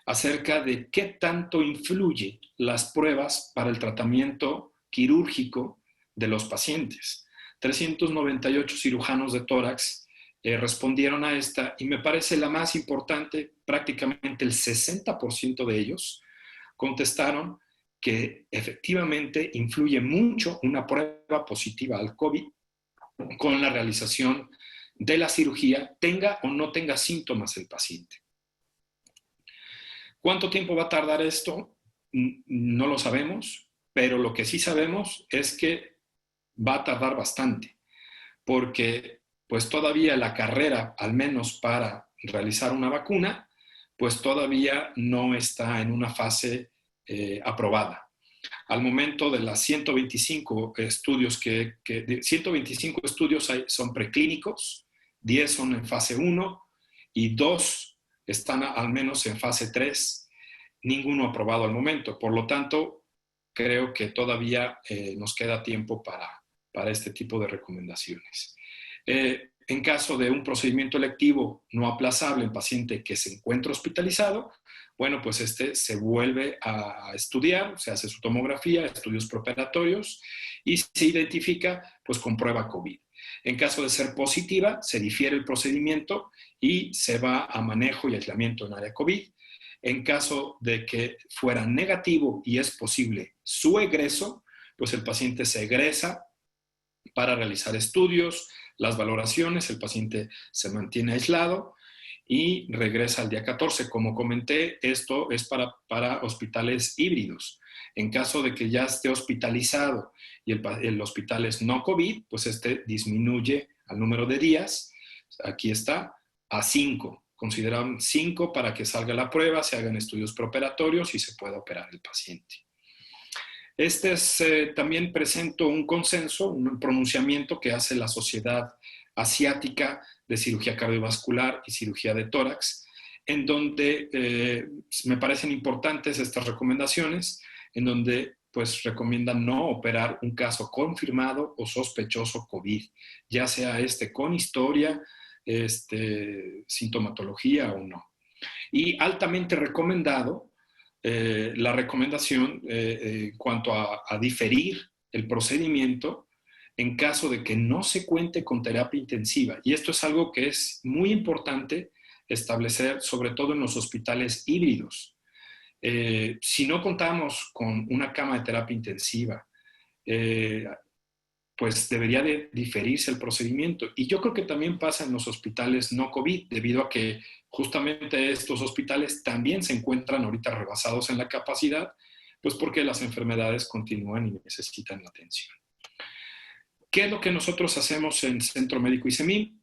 acerca de qué tanto influye las pruebas para el tratamiento quirúrgico de los pacientes. 398 cirujanos de tórax respondieron a esta y me parece la más importante. Prácticamente el 60% de ellos contestaron que efectivamente influye mucho una prueba positiva al COVID con la realización de la cirugía, tenga o no tenga síntomas el paciente. ¿Cuánto tiempo va a tardar esto? No lo sabemos, pero lo que sí sabemos es que va a tardar bastante, porque pues todavía la carrera, al menos para realizar una vacuna, pues todavía no está en una fase aprobada. Al momento de las 125 estudios 125 estudios son preclínicos, 10 son en fase 1 y 2 están al menos en fase 3, ninguno aprobado al momento. Por lo tanto, creo que todavía nos queda tiempo para este tipo de recomendaciones. En caso de un procedimiento electivo no aplazable en paciente que se encuentra hospitalizado, bueno, pues se vuelve a estudiar, se hace su tomografía, estudios preoperatorios y se identifica pues con prueba COVID. En caso de ser positiva, se difiere el procedimiento y se va a manejo y aislamiento en área COVID. En caso de que fuera negativo y es posible su egreso, pues el paciente se egresa para realizar estudios, las valoraciones, el paciente se mantiene aislado y regresa al día 14. Como comenté, esto es para hospitales híbridos. En caso de que ya esté hospitalizado y el hospital es no COVID, pues disminuye al número de días, aquí está, a 5. Consideran 5 para que salga la prueba, se hagan estudios preoperatorios y se pueda operar el paciente. También presento un consenso, un pronunciamiento que hace la Sociedad Asiática de Cirugía Cardiovascular y Cirugía de Tórax, en donde me parecen importantes estas recomendaciones, en donde pues recomiendan no operar un caso confirmado o sospechoso COVID, ya sea con historia, sintomatología o no. Y altamente recomendado la recomendación en cuanto a diferir el procedimiento en caso de que no se cuente con terapia intensiva. Y esto es algo que es muy importante establecer, sobre todo en los hospitales híbridos. Si no contamos con una cama de terapia intensiva, pues debería de diferirse el procedimiento. Y yo creo que también pasa en los hospitales no COVID, debido a que justamente estos hospitales también se encuentran ahorita rebasados en la capacidad, pues porque las enfermedades continúan y necesitan la atención. ¿Qué es lo que nosotros hacemos en Centro Médico ISEMIN?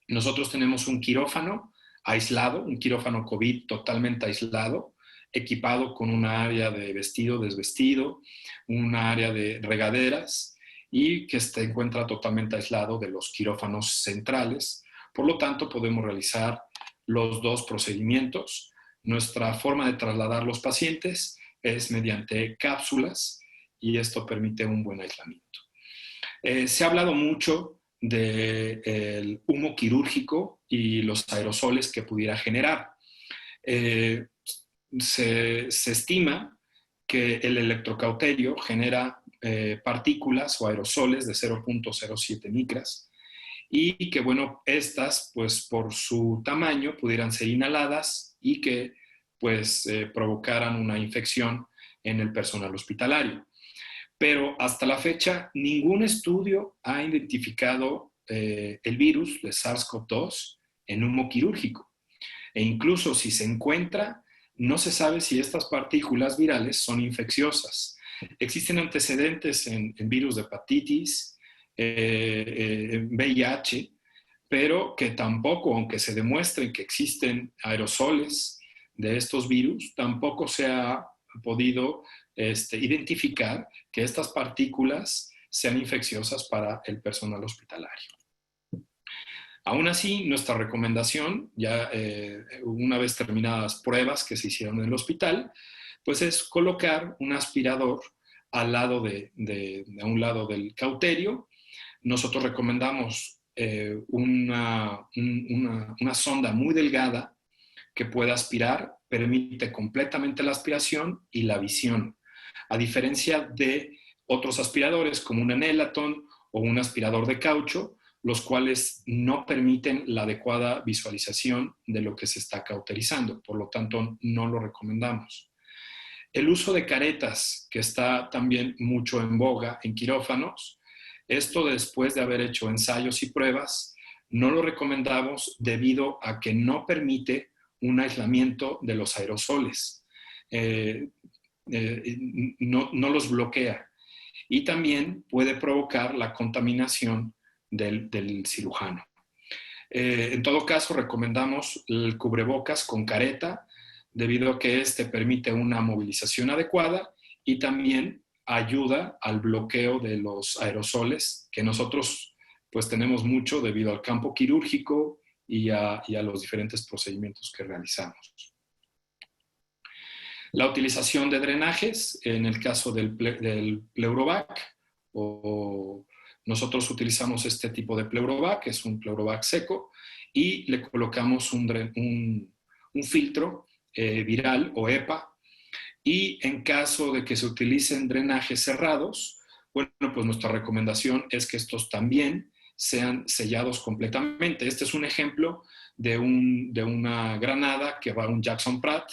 Nosotros tenemos un quirófano aislado, un quirófano COVID totalmente aislado, equipado con una área de vestido, desvestido, una área de regaderas y que se encuentra totalmente aislado de los quirófanos centrales. Por lo tanto, podemos realizar los dos procedimientos. Nuestra forma de trasladar los pacientes es mediante cápsulas y esto permite un buen aislamiento. Se ha hablado mucho del humo quirúrgico y los aerosoles que pudiera generar. Se estima que el electrocauterio genera partículas o aerosoles de 0.07 micras y que, bueno, estas, pues por su tamaño, pudieran ser inhaladas y que, pues, provocaran una infección en el personal hospitalario. Pero hasta la fecha, ningún estudio ha identificado el virus de SARS-CoV-2 en humo quirúrgico. E incluso si se encuentra, no se sabe si estas partículas virales son infecciosas. Existen antecedentes en virus de hepatitis, en VIH, pero que tampoco, aunque se demuestre que existen aerosoles de estos virus, tampoco se ha podido identificar que estas partículas sean infecciosas para el personal hospitalario. Aún así, nuestra recomendación, ya una vez terminadas pruebas que se hicieron en el hospital, pues es colocar un aspirador al lado a un lado del cauterio. Nosotros recomendamos una sonda muy delgada que pueda aspirar, permite completamente la aspiración y la visión, a diferencia de otros aspiradores como un Enellaton o un aspirador de caucho, los cuales no permiten la adecuada visualización de lo que se está cauterizando. Por lo tanto, no lo recomendamos. El uso de caretas, que está también mucho en boga en quirófanos, esto después de haber hecho ensayos y pruebas, no lo recomendamos debido a que no permite un aislamiento de los aerosoles. No los bloquea. Y también puede provocar la contaminación del cirujano. En todo caso, recomendamos el cubrebocas con careta, debido a que este permite una movilización adecuada y también ayuda al bloqueo de los aerosoles, que nosotros pues tenemos mucho debido al campo quirúrgico y a los diferentes procedimientos que realizamos. La utilización de drenajes, en el caso del Pleurovac, nosotros utilizamos este tipo de Pleurovac, que es un Pleurovac seco, y le colocamos un filtro viral o EPA, y en caso de que se utilicen drenajes cerrados, bueno, pues nuestra recomendación es que estos también sean sellados completamente. Este es un ejemplo de una granada que va a un Jackson Pratt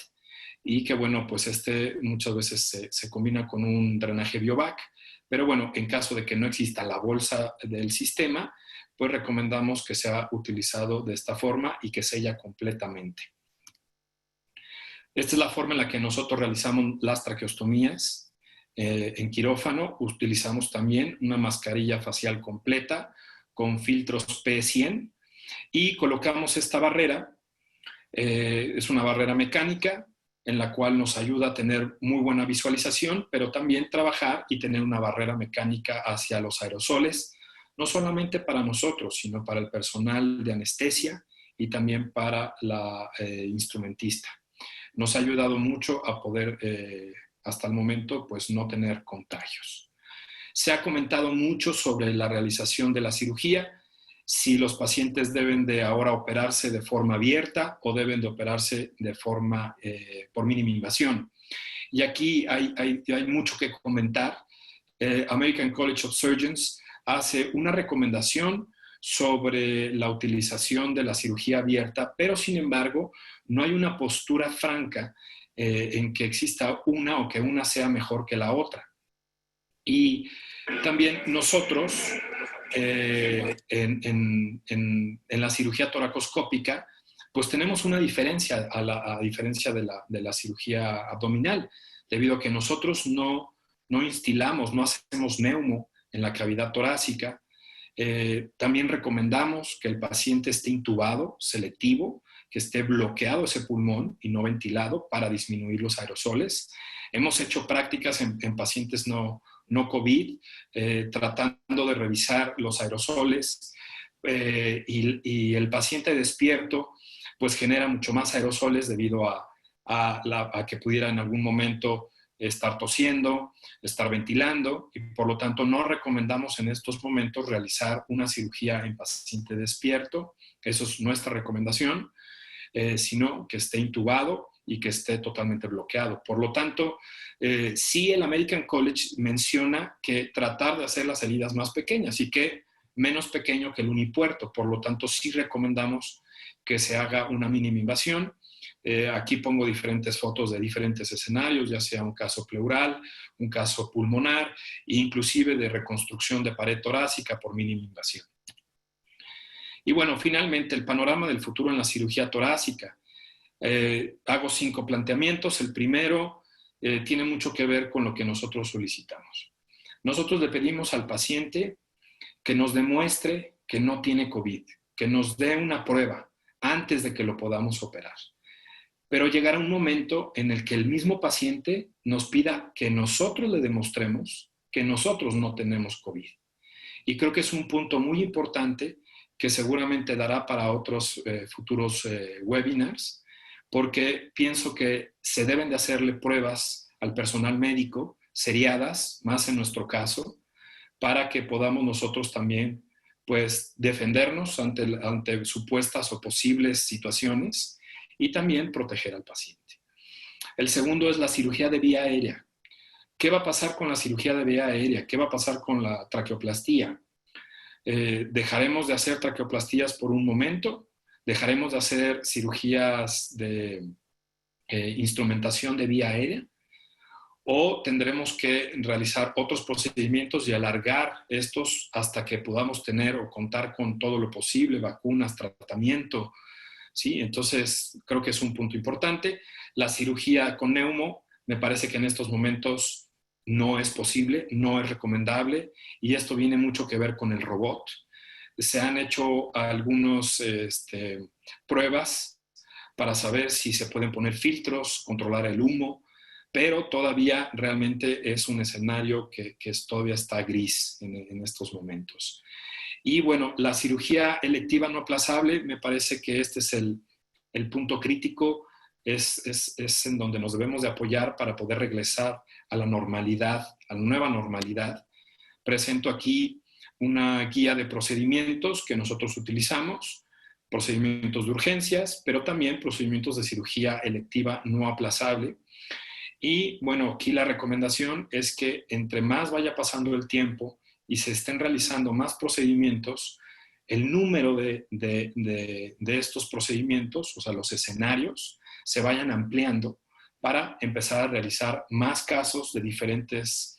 y que, bueno, pues muchas veces se combina con un drenaje Biovac, pero bueno, en caso de que no exista la bolsa del sistema, pues recomendamos que sea utilizado de esta forma y que sella completamente. Esta es la forma en la que nosotros realizamos las traqueostomías en quirófano. Utilizamos también una mascarilla facial completa con filtros P100 y colocamos esta barrera. Es una barrera mecánica en la cual nos ayuda a tener muy buena visualización, pero también trabajar y tener una barrera mecánica hacia los aerosoles, no solamente para nosotros, sino para el personal de anestesia y también para la instrumentista. Nos ha ayudado mucho a poder, hasta el momento, pues no tener contagios. Se ha comentado mucho sobre la realización de la cirugía, si los pacientes deben de ahora operarse de forma abierta o deben de operarse de forma por mínima invasión. Y aquí hay mucho que comentar. American College of Surgeons hace una recomendación sobre la utilización de la cirugía abierta, pero sin embargo no hay una postura franca en que exista una o que una sea mejor que la otra. Y también nosotros en la cirugía toracoscópica pues tenemos una diferencia a diferencia de la cirugía abdominal, debido a que nosotros no instilamos, no hacemos neumo en la cavidad torácica. También recomendamos que el paciente esté intubado, selectivo, que esté bloqueado ese pulmón y no ventilado para disminuir los aerosoles. Hemos hecho prácticas en pacientes no COVID, tratando de revisar los aerosoles y el paciente despierto pues genera mucho más aerosoles debido a que pudiera en algún momento estar tosiendo, estar ventilando, y por lo tanto no recomendamos en estos momentos realizar una cirugía en paciente despierto. Eso es nuestra recomendación, sino que esté intubado y que esté totalmente bloqueado. Por lo tanto, sí el American College menciona que tratar de hacer las heridas más pequeñas y que menos pequeño que el unipuerto. Por lo tanto, sí recomendamos que se haga una mínima invasión. Aquí pongo diferentes fotos de diferentes escenarios, ya sea un caso pleural, un caso pulmonar e inclusive de reconstrucción de pared torácica por mínima invasión. Y bueno, finalmente, el panorama del futuro en la cirugía torácica. Hago 5 planteamientos. El primero tiene mucho que ver con lo que nosotros solicitamos. Nosotros le pedimos al paciente que nos demuestre que no tiene COVID, que nos dé una prueba antes de que lo podamos operar. Pero llegará un momento en el que el mismo paciente nos pida que nosotros le demostremos que nosotros no tenemos COVID. Y creo que es un punto muy importante que seguramente dará para otros futuros webinars, porque pienso que se deben de hacerle pruebas al personal médico, seriadas, más en nuestro caso, para que podamos nosotros también pues, defendernos ante supuestas o posibles situaciones y también proteger al paciente. El segundo es la cirugía de vía aérea. ¿Qué va a pasar con la cirugía de vía aérea? ¿Qué va a pasar con la traqueoplastía? ¿Dejaremos de hacer traqueoplastías por un momento? ¿Dejaremos de hacer cirugías de instrumentación de vía aérea? ¿O tendremos que realizar otros procedimientos y alargar estos hasta que podamos tener o contar con todo lo posible, vacunas, tratamiento? ¿Sí? Entonces, creo que es un punto importante. La cirugía con neumo me parece que en estos momentos no es posible, no es recomendable, y esto viene mucho que ver con el robot. Se han hecho algunas pruebas para saber si se pueden poner filtros, controlar el humo, pero todavía realmente es un escenario que todavía está gris en estos momentos. Y bueno, la cirugía electiva no aplazable, me parece que este es el punto crítico, es en donde nos debemos de apoyar para poder regresar a la normalidad, a la nueva normalidad. Presento aquí una guía de procedimientos que nosotros utilizamos, procedimientos de urgencias, pero también procedimientos de cirugía electiva no aplazable. Y bueno, aquí la recomendación es que entre más vaya pasando el tiempo y se estén realizando más procedimientos, el número de estos procedimientos, o sea, los escenarios, se vayan ampliando para empezar a realizar más casos de diferentes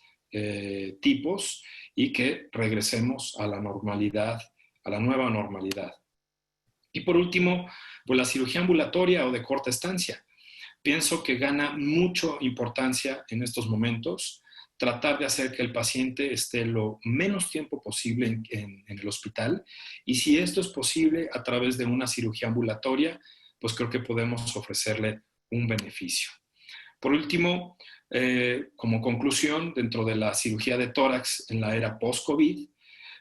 tipos y que regresemos a la normalidad, a la nueva normalidad. Y por último, pues la cirugía ambulatoria o de corta estancia. Pienso que gana mucha importancia en estos momentos tratar de hacer que el paciente esté lo menos tiempo posible en el hospital, y si esto es posible a través de una cirugía ambulatoria, pues creo que podemos ofrecerle un beneficio. Por último, como conclusión, dentro de la cirugía de tórax en la era post-COVID,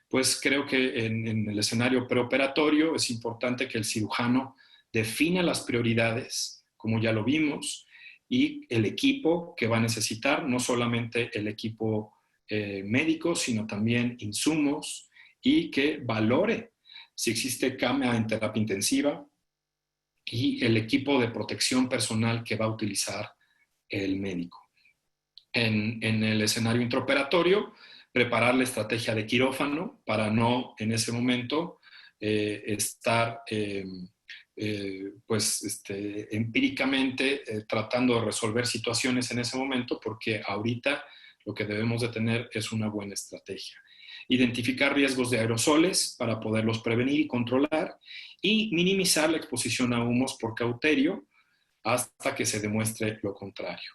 pues creo que en el escenario preoperatorio es importante que el cirujano defina las prioridades, como ya lo vimos, y el equipo que va a necesitar, no solamente el equipo médico, sino también insumos, y que valore si existe cama en terapia intensiva y el equipo de protección personal que va a utilizar el médico. En el escenario intraoperatorio, preparar la estrategia de quirófano para no en ese momento estar empíricamente tratando de resolver situaciones en ese momento, porque ahorita lo que debemos de tener es una buena estrategia. Identificar riesgos de aerosoles para poderlos prevenir y controlar, y minimizar la exposición a humos por cauterio hasta que se demuestre lo contrario.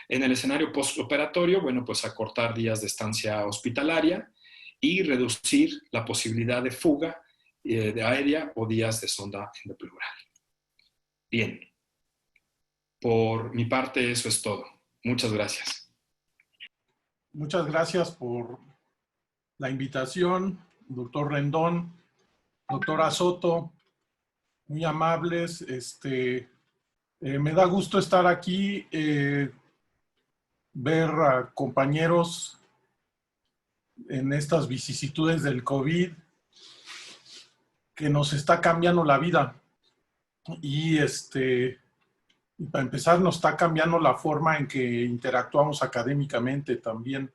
En el escenario postoperatorio, bueno, pues acortar días de estancia hospitalaria y reducir la posibilidad de fuga de aérea o días de sonda endopleural. Bien, por mi parte eso es todo. Muchas gracias. Muchas gracias por la invitación, doctor Rendón, doctora Soto, muy amables. Me da gusto estar aquí, ver a compañeros en estas vicisitudes del COVID, que nos está cambiando la vida. Y para empezar, nos está cambiando la forma en que interactuamos académicamente también,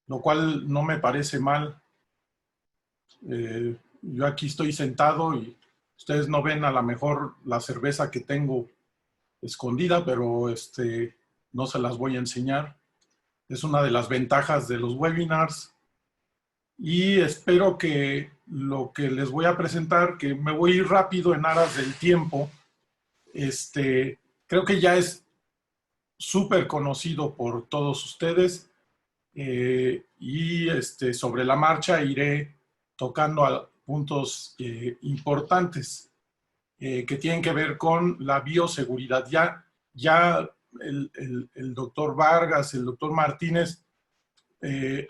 lo cual no me parece mal. Yo aquí estoy sentado y ustedes no ven a lo mejor la cerveza que tengo escondida, pero no se las voy a enseñar. Es una de las ventajas de los webinars. Y espero que lo que les voy a presentar, que me voy a ir rápido en aras del tiempo, creo que ya es súper conocido por todos ustedes, y sobre la marcha iré tocando a puntos importantes que tienen que ver con la bioseguridad. Ya el doctor Vargas, el doctor Martínez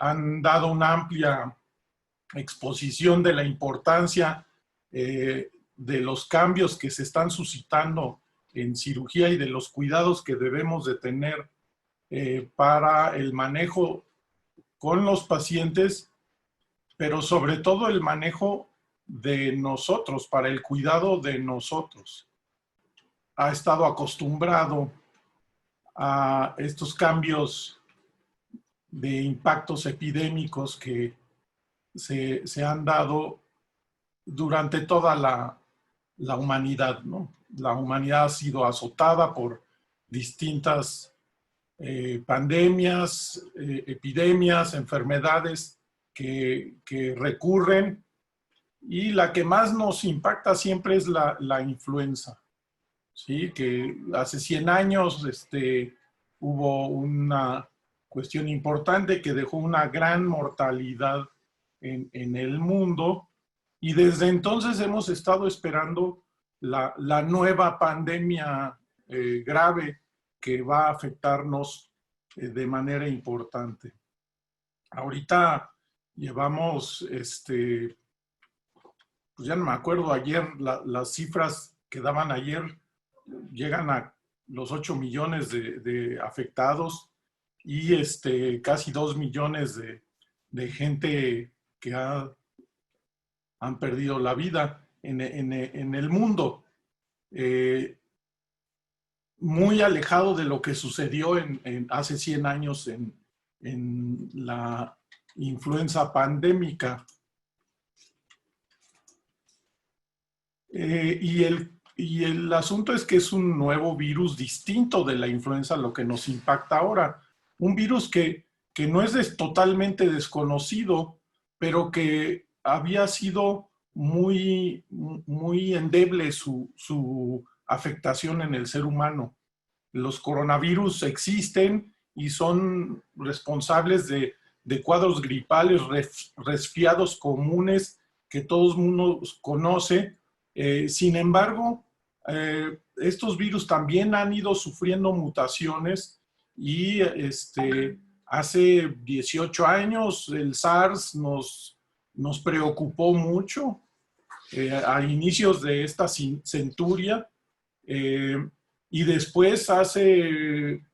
han dado una amplia exposición de la importancia de los cambios que se están suscitando en cirugía y de los cuidados que debemos de tener para el manejo con los pacientes, pero sobre todo el manejo de nosotros, para el cuidado de nosotros. Ha estado acostumbrado a estos cambios de impactos epidémicos que se han dado durante toda la humanidad, ¿no? La humanidad ha sido azotada por distintas pandemias, epidemias, enfermedades que recurren, y la que más nos impacta siempre es la influenza, ¿sí? Que hace 100 años hubo una cuestión importante que dejó una gran mortalidad en el mundo, y desde entonces hemos estado esperando la nueva pandemia grave que va a afectarnos de manera importante. Ahorita llevamos, pues ya no me acuerdo, ayer las cifras que daban ayer llegan a los 8 millones de afectados y casi 2 millones de gente que han perdido la vida en el mundo. Muy alejado de lo que sucedió hace 100 años en la influenza pandémica. Y el asunto es que es un nuevo virus distinto de la influenza, lo que nos impacta ahora. Un virus que no es totalmente desconocido, pero que había sido muy endeble su afectación en el ser humano. Los coronavirus existen y son responsables de cuadros gripales, resfriados comunes que todo el mundo conoce. Sin embargo, estos virus también han ido sufriendo mutaciones y hace 18 años el SARS nos preocupó mucho a inicios de esta centuria, y después hace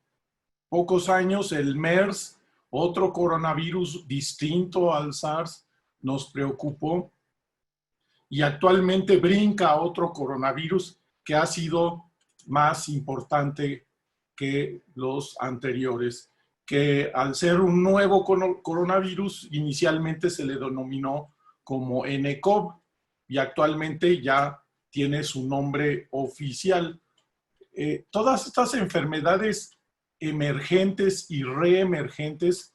pocos años el MERS, otro coronavirus distinto al SARS, nos preocupó. Y actualmente brinca otro coronavirus que ha sido más importante que los anteriores. que al ser un nuevo coronavirus, inicialmente se le denominó como nCoV y actualmente ya tiene su nombre oficial. Todas estas enfermedades emergentes y reemergentes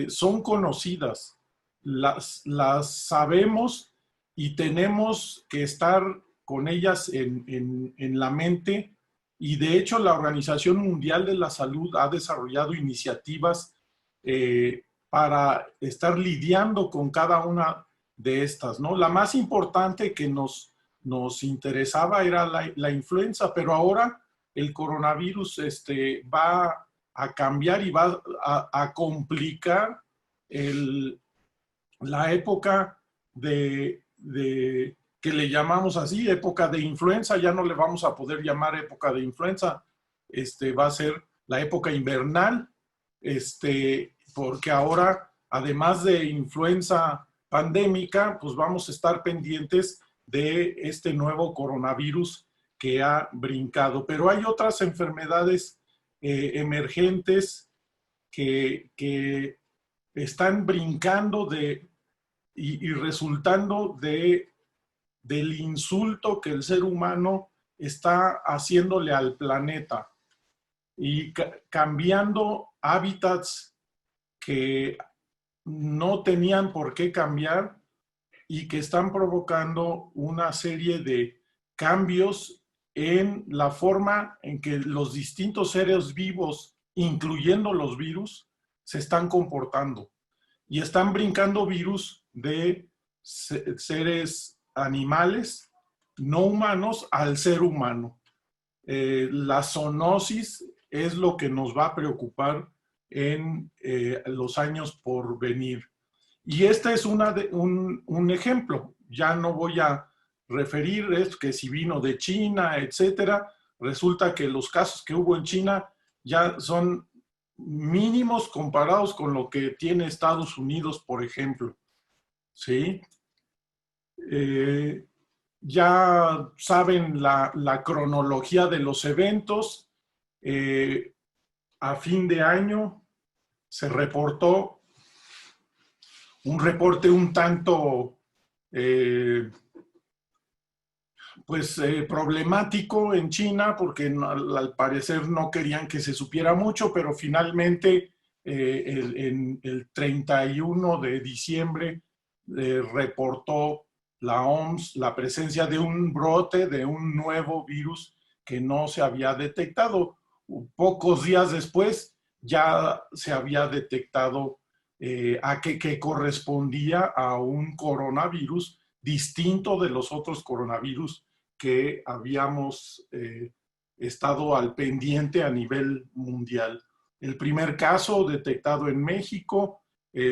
son conocidas, las sabemos y tenemos que estar con ellas en la mente, y de hecho la Organización Mundial de la Salud ha desarrollado iniciativas para estar lidiando con cada una de estas, ¿no? La más importante que nos interesaba era la influenza, pero ahora el coronavirus va a cambiar y va a complicar la época que le llamamos así, época de influenza. Ya no le vamos a poder llamar época de influenza, va a ser la época invernal, porque ahora, además de influenza pandémica, pues vamos a estar pendientes de este nuevo coronavirus que ha brincado. Pero hay otras enfermedades emergentes que están brincando y resultando del insulto que el ser humano está haciéndole al planeta y cambiando hábitats que no tenían por qué cambiar y que están provocando una serie de cambios en la forma en que los distintos seres vivos, incluyendo los virus, se están comportando. Y están brincando virus de seres animales no humanos al ser humano. La zoonosis es lo que nos va a preocupar en los años por venir. Y este es un ejemplo. Ya no voy a referir esto, que si vino de China, etcétera. Resulta que los casos que hubo en China ya son mínimos comparados con lo que tiene Estados Unidos, por ejemplo. ¿Sí? Ya saben la cronología de los eventos. A fin de año se reportó un reporte un tanto problemático en China, porque al parecer no querían que se supiera mucho, pero finalmente en el 31 de diciembre reportó la OMS la presencia de un brote de un nuevo virus que no se había detectado. Pocos días después ya se había detectado que correspondía a un coronavirus distinto de los otros coronavirus que habíamos estado al pendiente a nivel mundial. El primer caso detectado en México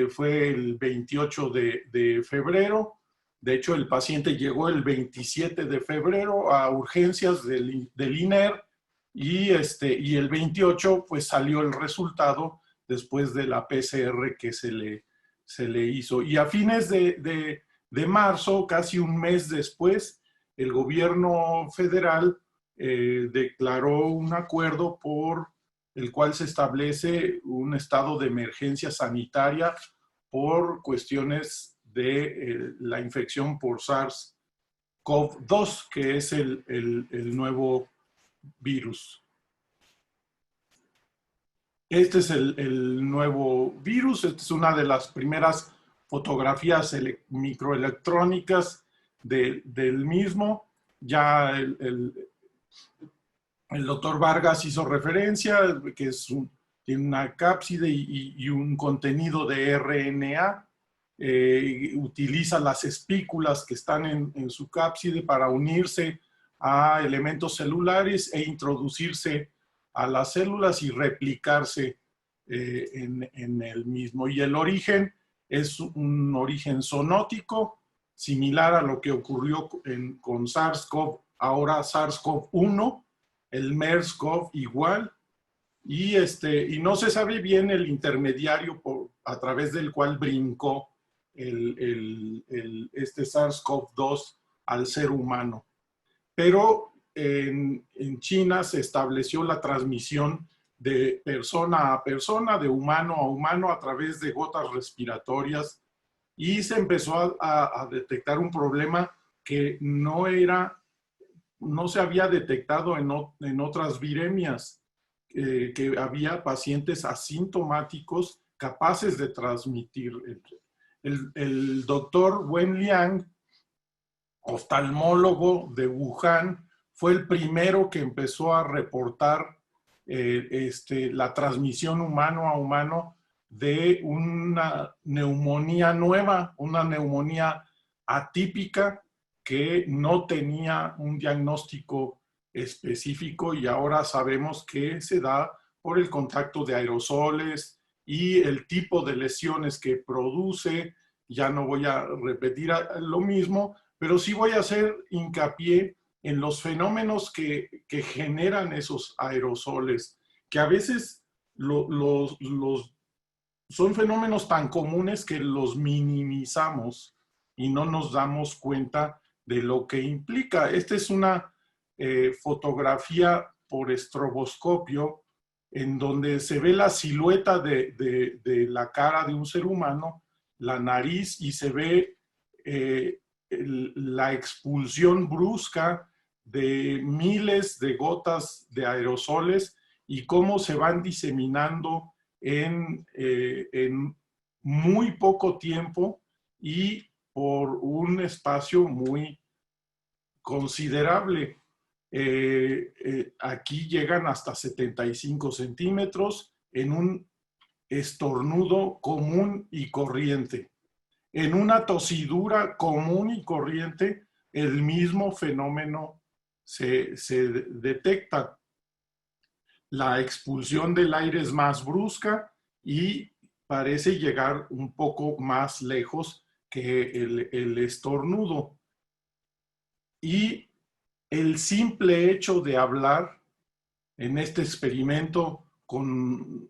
fue el 28 de febrero. De hecho, el paciente llegó el 27 de febrero a urgencias del INER y el 28 pues salió el resultado después de la PCR que se le hizo. Y a fines de marzo, casi un mes después, el gobierno federal declaró un acuerdo por el cual se establece un estado de emergencia sanitaria por cuestiones de la infección por SARS-CoV-2, que es el nuevo virus. Este es el nuevo virus. Esta es una de las primeras fotografías microelectrónicas del mismo. Ya el doctor Vargas hizo referencia, que tiene una cápside y un contenido de RNA. Utiliza las espículas que están en su cápside para unirse a elementos celulares e introducirse a las células y replicarse en el mismo. Y el origen es un origen zoonótico, similar a lo que ocurrió con SARS-CoV, ahora SARS-CoV-1, el MERS-CoV igual, y no se sabe bien el intermediario a través del cual brincó este SARS-CoV-2 al ser humano. Pero en China se estableció la transmisión de persona a persona, de humano a humano, a través de gotas respiratorias, y se empezó a detectar un problema que no se había detectado en otras viremias, que había pacientes asintomáticos capaces de transmitir. El doctor Wen Liang, oftalmólogo de Wuhan, fue el primero que empezó a reportar la transmisión humano a humano de una neumonía nueva, una neumonía atípica que no tenía un diagnóstico específico, y ahora sabemos que se da por el contacto de aerosoles y el tipo de lesiones que produce. Ya no voy a repetir lo mismo, pero sí voy a hacer hincapié en los fenómenos que generan esos aerosoles, que a veces son fenómenos tan comunes que los minimizamos y no nos damos cuenta de lo que implica. Esta es una fotografía por estroboscopio en donde se ve la silueta de la cara de un ser humano, la nariz, y se ve la expulsión brusca de miles de gotas de aerosoles y cómo se van diseminando en muy poco tiempo y por un espacio muy considerable. Aquí llegan hasta 75 centímetros en un estornudo común y corriente. En una tosidura común y corriente, el mismo fenómeno se detecta. La expulsión del aire es más brusca y parece llegar un poco más lejos que el estornudo. Y el simple hecho de hablar en este experimento con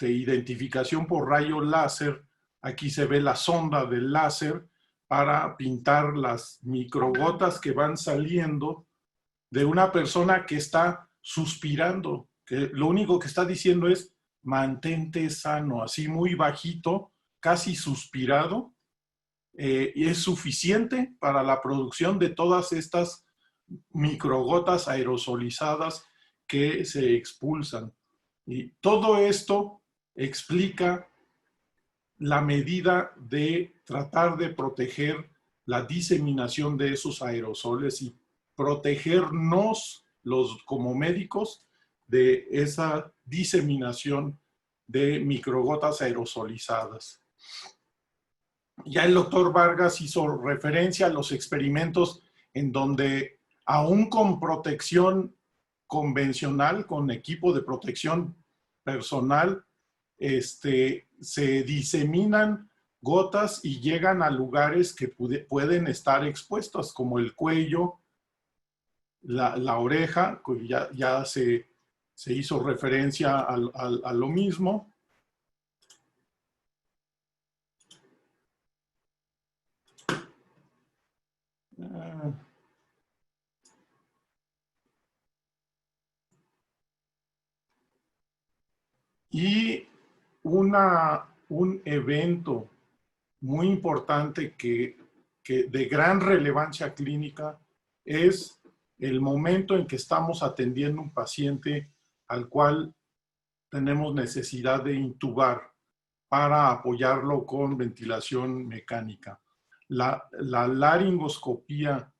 identificación por rayo láser, aquí se ve la sonda del láser para pintar las microgotas que van saliendo de una persona que está suspirando, que lo único que está diciendo es mantente sano, así muy bajito, casi suspirado, y es suficiente para la producción de todas estas microgotas aerosolizadas que se expulsan. Y todo esto explica la medida de tratar de proteger la diseminación de esos aerosoles y protegernos como médicos de esa diseminación de microgotas aerosolizadas. Ya el doctor Vargas hizo referencia a los experimentos en donde aún con protección convencional, con equipo de protección personal, se diseminan gotas y llegan a lugares que pueden estar expuestos, como el cuello, la oreja, que ya se hizo referencia a lo mismo. Y un evento muy importante que de gran relevancia clínica es el momento en que estamos atendiendo un paciente al cual tenemos necesidad de intubar para apoyarlo con ventilación mecánica. La laringoscopía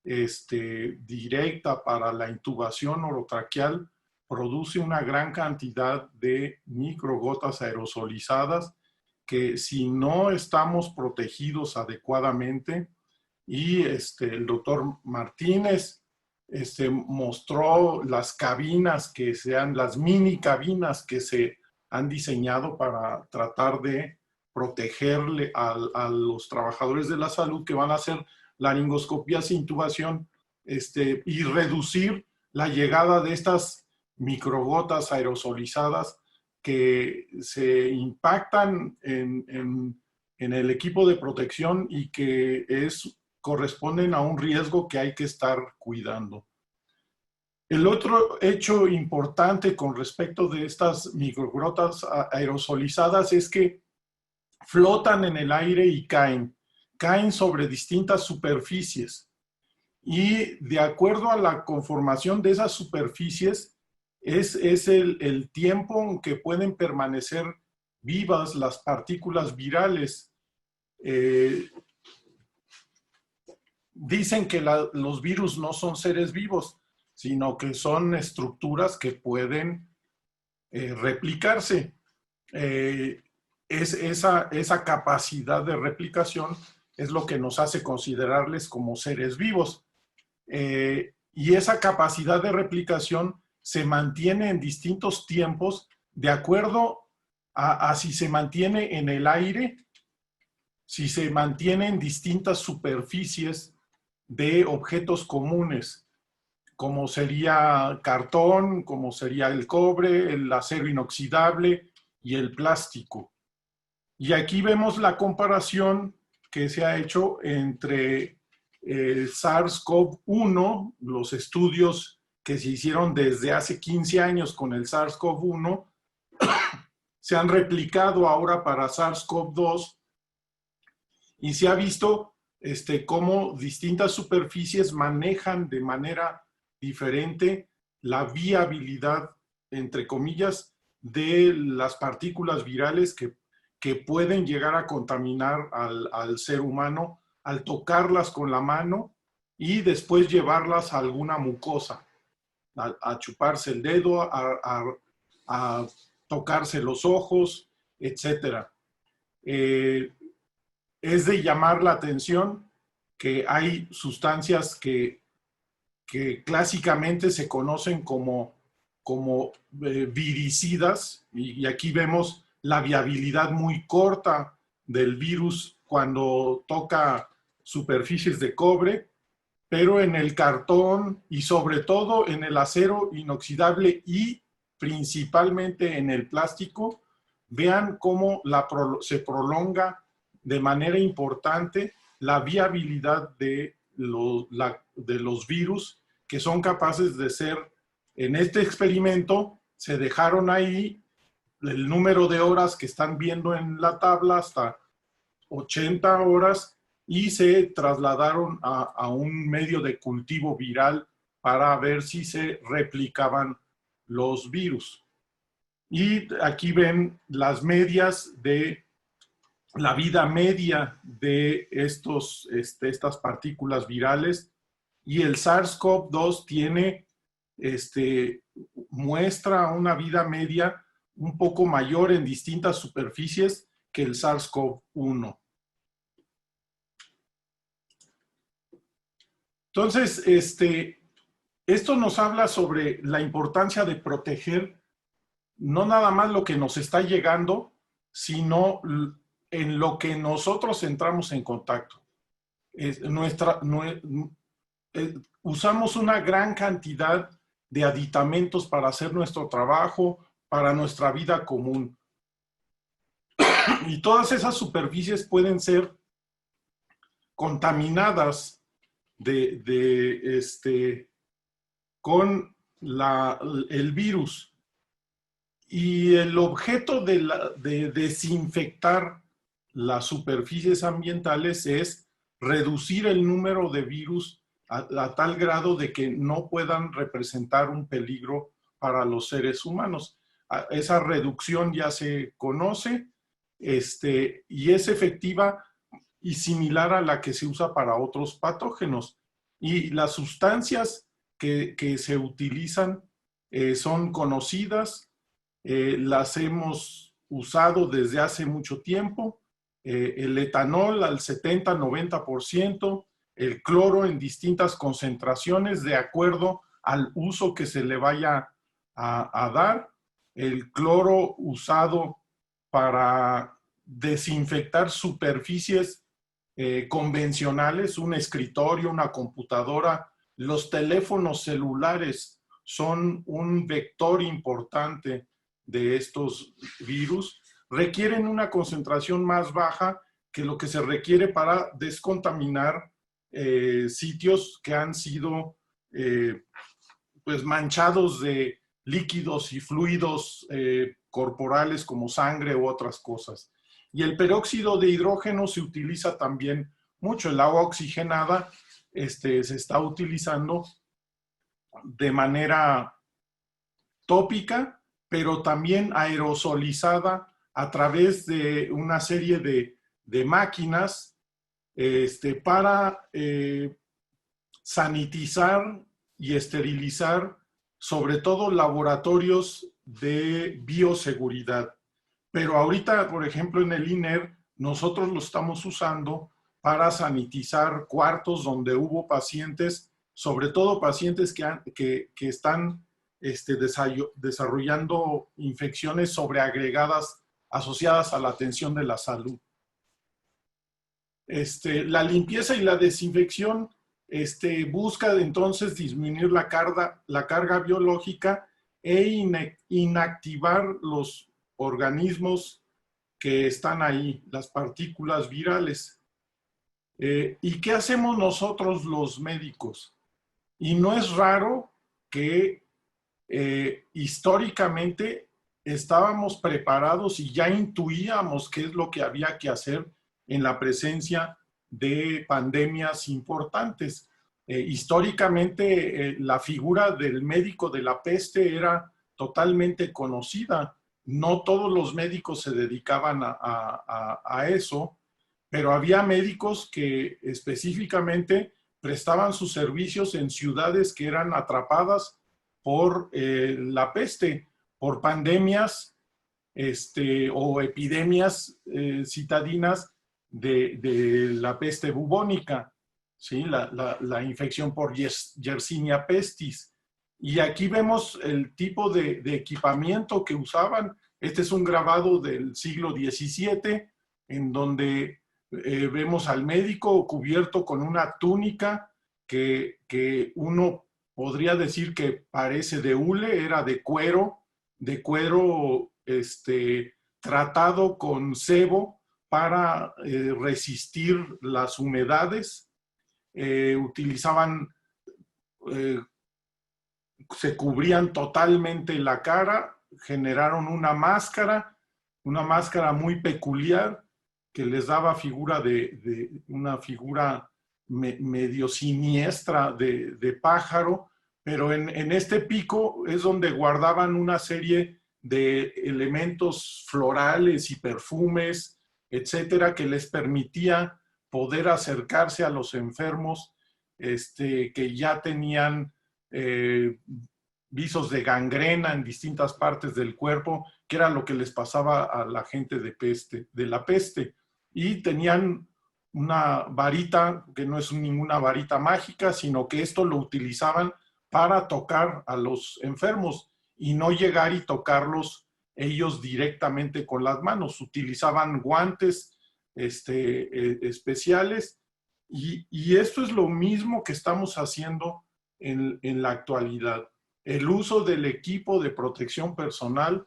directa para la intubación orotraqueal produce una gran cantidad de microgotas aerosolizadas que, si no estamos protegidos adecuadamente, y el doctor Martínez mostró las cabinas las mini cabinas que se han diseñado para tratar de protegerle a los trabajadores de la salud que van a hacer laringoscopías e intubación, y reducir la llegada de estas microgotas aerosolizadas que se impactan en el equipo de protección y que corresponden a un riesgo que hay que estar cuidando. El otro hecho importante con respecto de estas microgrotas aerosolizadas es que flotan en el aire y caen sobre distintas superficies. Y de acuerdo a la conformación de esas superficies, es el tiempo en que pueden permanecer vivas las partículas virales. Dicen que los virus no son seres vivos, sino que son estructuras que pueden replicarse. Esa capacidad de replicación es lo que nos hace considerarles como seres vivos. Y esa capacidad de replicación se mantiene en distintos tiempos de acuerdo a si se mantiene en el aire, si se mantiene en distintas superficies de objetos comunes, como sería cartón, como sería el cobre, el acero inoxidable y el plástico. Y aquí vemos la comparación que se ha hecho entre SARS-CoV-1, los estudios que se hicieron desde hace 15 años con el SARS-CoV-1, se han replicado ahora para SARS-CoV-2 y se ha visto cómo distintas superficies manejan de manera diferente la viabilidad, entre comillas, de las partículas virales que pueden llegar a contaminar al ser humano al tocarlas con la mano y después llevarlas a alguna mucosa, a chuparse el dedo, a tocarse los ojos, etc. Es de llamar la atención que hay sustancias que clásicamente se conocen como viricidas, y aquí vemos la viabilidad muy corta del virus cuando toca superficies de cobre, pero en el cartón y sobre todo en el acero inoxidable y principalmente en el plástico, vean cómo se prolonga de manera importante la viabilidad de los virus que son capaces de ser, en este experimento se dejaron ahí el número de horas que están viendo en la tabla hasta 80 horas y se trasladaron a un medio de cultivo viral para ver si se replicaban los virus. Y aquí ven las medias de la vida media de estas partículas virales, y el SARS-CoV-2 muestra una vida media un poco mayor en distintas superficies que el SARS-CoV-1. Entonces, esto nos habla sobre la importancia de proteger no nada más lo que nos está llegando, sino en lo que nosotros entramos en contacto. Usamos una gran cantidad de aditamentos para hacer nuestro trabajo, para nuestra vida común. Y todas esas superficies pueden ser contaminadas con el virus. Y el objeto de desinfectar las superficies ambientales es reducir el número de virus a tal grado de que no puedan representar un peligro para los seres humanos. Esa reducción ya se conoce y es efectiva y similar a la que se usa para otros patógenos. Y las sustancias que se utilizan son conocidas, las hemos usado desde hace mucho tiempo. El etanol al 70-90%, el cloro en distintas concentraciones de acuerdo al uso que se le vaya a dar, el cloro usado para desinfectar superficies convencionales, un escritorio, una computadora, los teléfonos celulares son un vector importante de estos virus, requieren una concentración más baja que lo que se requiere para descontaminar sitios que han sido pues manchados de líquidos y fluidos corporales como sangre u otras cosas. Y el peróxido de hidrógeno se utiliza también mucho. El agua oxigenada se está utilizando de manera tópica, pero también aerosolizada a través de una serie de máquinas para sanitizar y esterilizar, sobre todo laboratorios de bioseguridad. Pero ahorita, por ejemplo, en el INER, nosotros lo estamos usando para sanitizar cuartos donde hubo pacientes, sobre todo pacientes que están desarrollando infecciones sobreagregadas asociadas a la atención de la salud. La limpieza y la desinfección busca entonces disminuir la carga biológica e inactivar los organismos que están ahí, las partículas virales. ¿Y qué hacemos nosotros los médicos? Y no es raro que históricamente estábamos preparados y ya intuíamos qué es lo que había que hacer en la presencia de pandemias importantes. Históricamente, la figura del médico de la peste era totalmente conocida. No todos los médicos se dedicaban a eso, pero había médicos que específicamente prestaban sus servicios en ciudades que eran atrapadas por la peste, por pandemias o epidemias citadinas de la peste bubónica, ¿sí? La infección por Yersinia pestis. Y aquí vemos el tipo de equipamiento que usaban. Este es un grabado del siglo XVII, en donde vemos al médico cubierto con una túnica que uno podría decir que parece de hule, era de cuero tratado con sebo para resistir las humedades. Se cubrían totalmente la cara, generaron una máscara muy peculiar que les daba figura una figura medio siniestra de pájaro, pero en este pico es donde guardaban una serie de elementos florales y perfumes, etcétera, que les permitía poder acercarse a los enfermos que ya tenían visos de gangrena en distintas partes del cuerpo, que era lo que les pasaba a la gente de la peste. Y tenían una varita, que no es ninguna varita mágica, sino que esto lo utilizaban para tocar a los enfermos y no llegar y tocarlos ellos directamente con las manos. Utilizaban guantes especiales y esto es lo mismo que estamos haciendo en la actualidad. El uso del equipo de protección personal,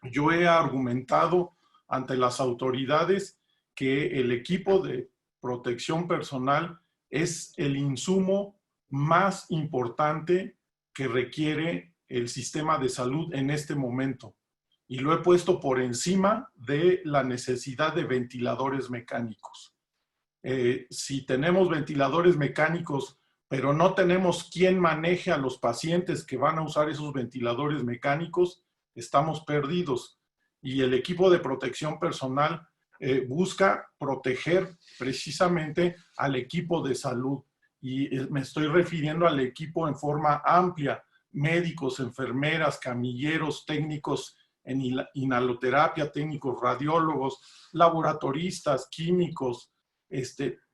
yo he argumentado ante las autoridades que el equipo de protección personal es el insumo más importante que requiere el sistema de salud en este momento. Y lo he puesto por encima de la necesidad de ventiladores mecánicos. Si tenemos ventiladores mecánicos, pero no tenemos quien maneje a los pacientes que van a usar esos ventiladores mecánicos, estamos perdidos. Y el equipo de protección personal busca proteger precisamente al equipo de salud. Y me estoy refiriendo al equipo en forma amplia: médicos, enfermeras, camilleros, técnicos en inhaloterapia, técnicos radiólogos, laboratoristas, químicos,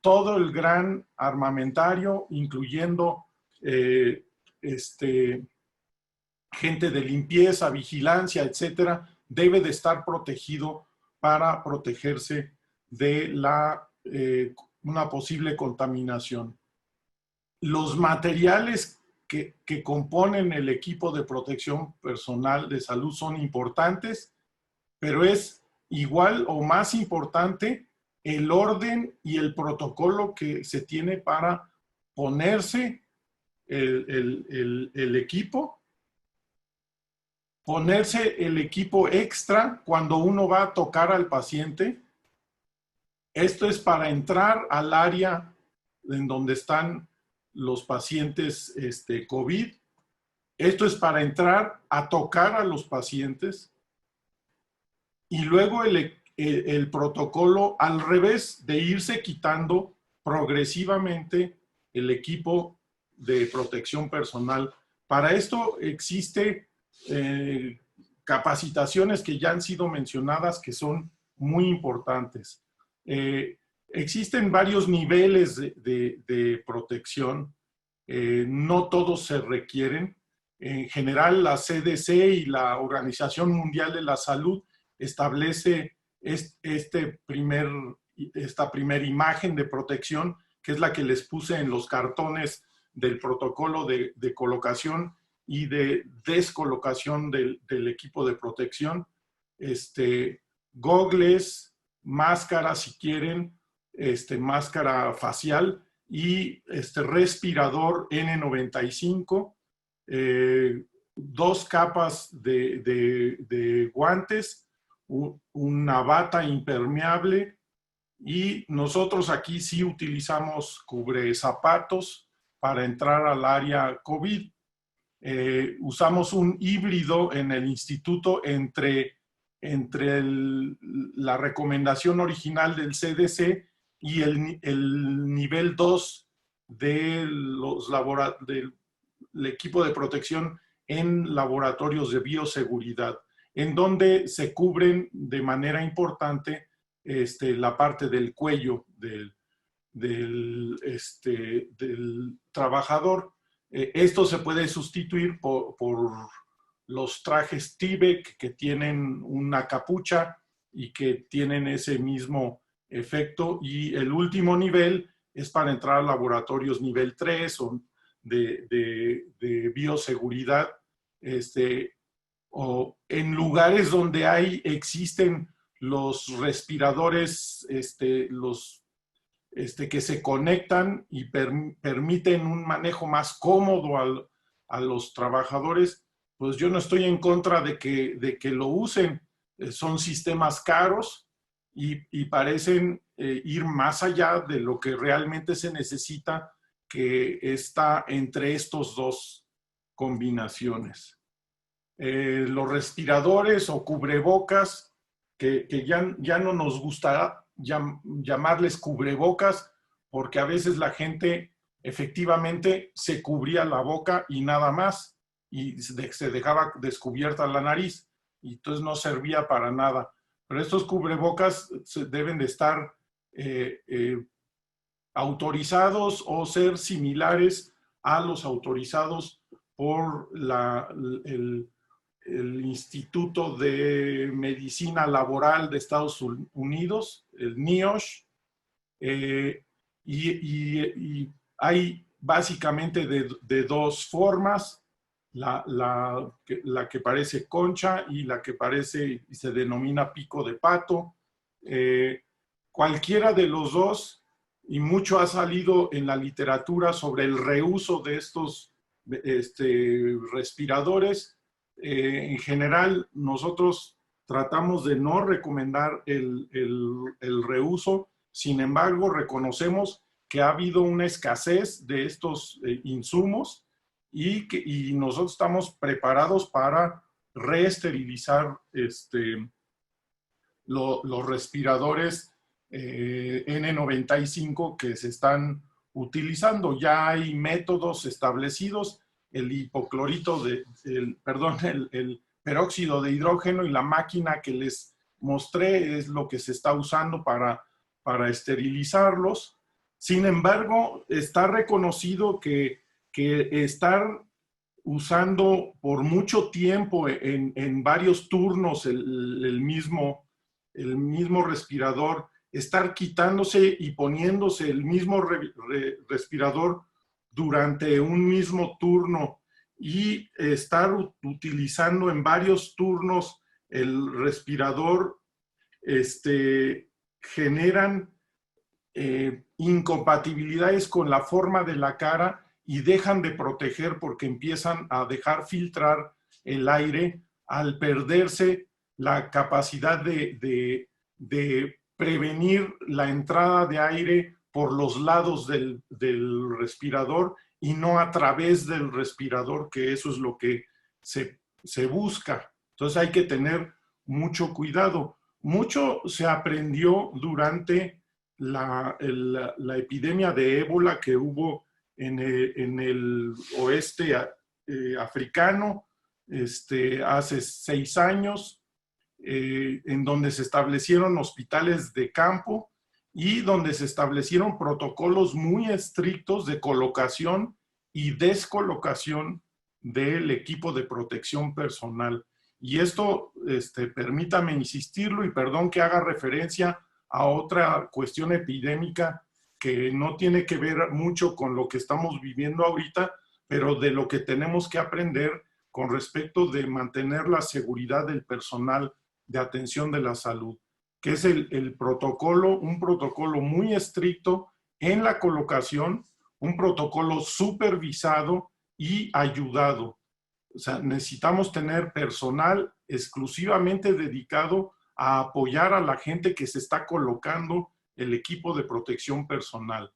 todo el gran armamentario, incluyendo gente de limpieza, vigilancia, etcétera, debe de estar protegido para protegerse de una posible contaminación. Los materiales que componen el equipo de protección personal de salud son importantes, pero es igual o más importante el orden y el protocolo que se tiene para ponerse el equipo, ponerse el equipo extra cuando uno va a tocar al paciente. Esto es para entrar al área en donde están los pacientes COVID. Esto es para entrar a tocar a los pacientes. Y luego el protocolo al revés, de irse quitando progresivamente el equipo de protección personal. Para esto existe capacitaciones que ya han sido mencionadas que son muy importantes. Existen varios niveles de protección, no todos se requieren. En general, la CDC y la Organización Mundial de la Salud establece esta primera imagen de protección, que es la que les puse en los cartones del protocolo de colocación y de descolocación del equipo de protección. Gogles, máscara si quieren, máscara facial y respirador N95, 2 capas de guantes, una bata impermeable, y nosotros aquí sí utilizamos cubrezapatos para entrar al área COVID. Usamos un híbrido en el instituto entre la recomendación original del CDC y el nivel 2 del equipo de protección en laboratorios de bioseguridad, en donde se cubren de manera importante la parte del cuello del trabajador. Esto se puede sustituir por los trajes Tyvek, que tienen una capucha y que tienen ese mismo efecto. Y el último nivel es para entrar a laboratorios nivel 3 o de bioseguridad, o en lugares donde existen los respiradores, que se conectan y permiten un manejo más cómodo a los trabajadores. Pues yo no estoy en contra de que lo usen. Son sistemas caros y parecen ir más allá de lo que realmente se necesita, que está entre estos dos combinaciones. Los respiradores o cubrebocas, que ya no nos gustará llamarles cubrebocas, porque a veces la gente efectivamente se cubría la boca y nada más, y se dejaba descubierta la nariz, y entonces no servía para nada. Pero estos cubrebocas deben de estar autorizados o ser similares a los autorizados por el Instituto de Medicina Laboral de Estados Unidos, el NIOSH, y hay básicamente de 2 formas, la que parece concha y la que parece y se denomina pico de pato. Cualquiera de los dos, y mucho ha salido en la literatura sobre el reuso de estos respiradores. En general, nosotros tratamos de no recomendar el reuso. Sin embargo, reconocemos que ha habido una escasez de estos insumos y nosotros estamos preparados para reesterilizar los respiradores N95 que se están utilizando. Ya hay métodos establecidos. El hipoclorito el peróxido de hidrógeno, y la máquina que les mostré es lo que se está usando para esterilizarlos. Sin embargo, está reconocido que estar usando por mucho tiempo en varios turnos el mismo respirador, estar quitándose y poniéndose el mismo respirador durante un mismo turno y estar utilizando en varios turnos el respirador, generan incompatibilidades con la forma de la cara y dejan de proteger porque empiezan a dejar filtrar el aire al perderse la capacidad de prevenir la entrada de aire por los lados del respirador y no a través del respirador, que eso es lo que se busca. Entonces hay que tener mucho cuidado. Mucho se aprendió durante la epidemia de ébola que hubo en el oeste africano hace 6 años, en donde se establecieron hospitales de campo y donde se establecieron protocolos muy estrictos de colocación y descolocación del equipo de protección personal. Y esto, permítame insistirlo y perdón que haga referencia a otra cuestión epidémica que no tiene que ver mucho con lo que estamos viviendo ahorita, pero de lo que tenemos que aprender con respecto de mantener la seguridad del personal de atención de la salud, que es el protocolo, un protocolo muy estricto en la colocación, un protocolo supervisado y ayudado. O sea, necesitamos tener personal exclusivamente dedicado a apoyar a la gente que se está colocando el equipo de protección personal.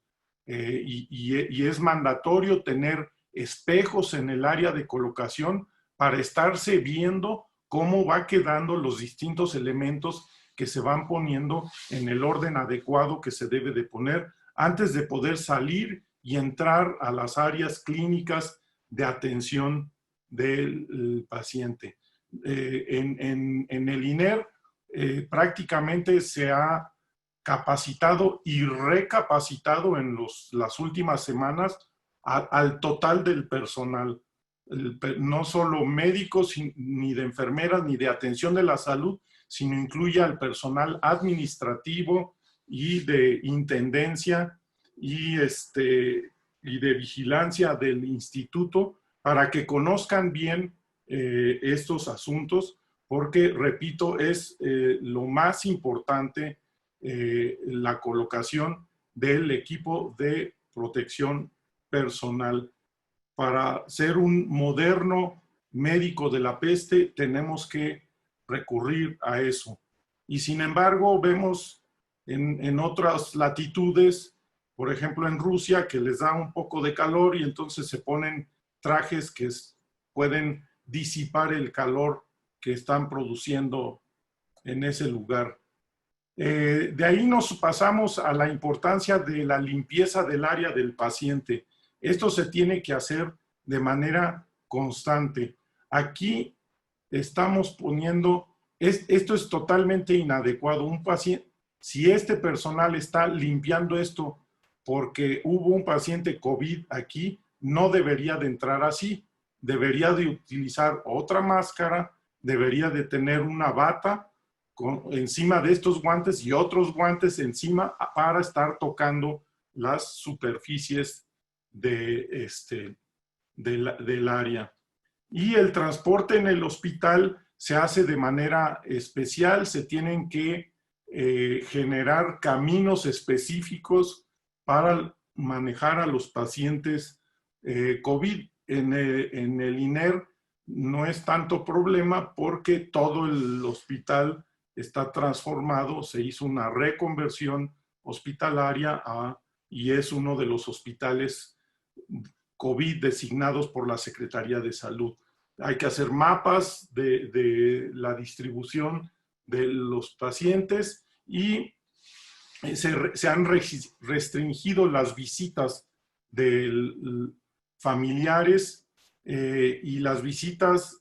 Y es mandatorio tener espejos en el área de colocación para estarse viendo cómo va quedando los distintos elementos que se van poniendo en el orden adecuado que se debe de poner antes de poder salir y entrar a las áreas clínicas de atención del paciente. En el INER prácticamente se ha capacitado y recapacitado en las últimas semanas al total del personal. No solo médicos ni de enfermeras ni de atención de la salud, sino incluye al personal administrativo y de intendencia y de vigilancia del instituto para que conozcan bien estos asuntos, porque, repito, es lo más importante la colocación del equipo de protección personal. Para ser un moderno médico de la peste tenemos que recurrir a eso. Y sin embargo vemos en otras latitudes, por ejemplo en Rusia, que les da un poco de calor y entonces se ponen trajes que pueden disipar el calor que están produciendo en ese lugar. De ahí nos pasamos a la importancia de la limpieza del área del paciente. Esto se tiene que hacer de manera constante. Aquí estamos poniendo, esto es totalmente inadecuado. Un paciente, si este personal está limpiando esto porque hubo un paciente COVID aquí, no debería de entrar así. Debería de utilizar otra máscara, debería de tener una bata encima de estos guantes y otros guantes encima para estar tocando las superficies del área. Y el transporte en el hospital se hace de manera especial, se tienen que generar caminos específicos para manejar a los pacientes COVID. En el INER no es tanto problema porque todo el hospital está transformado, se hizo una reconversión hospitalaria y es uno de los hospitales COVID designados por la Secretaría de Salud. Hay que hacer mapas de la distribución de los pacientes y se han restringido las visitas de familiares y las visitas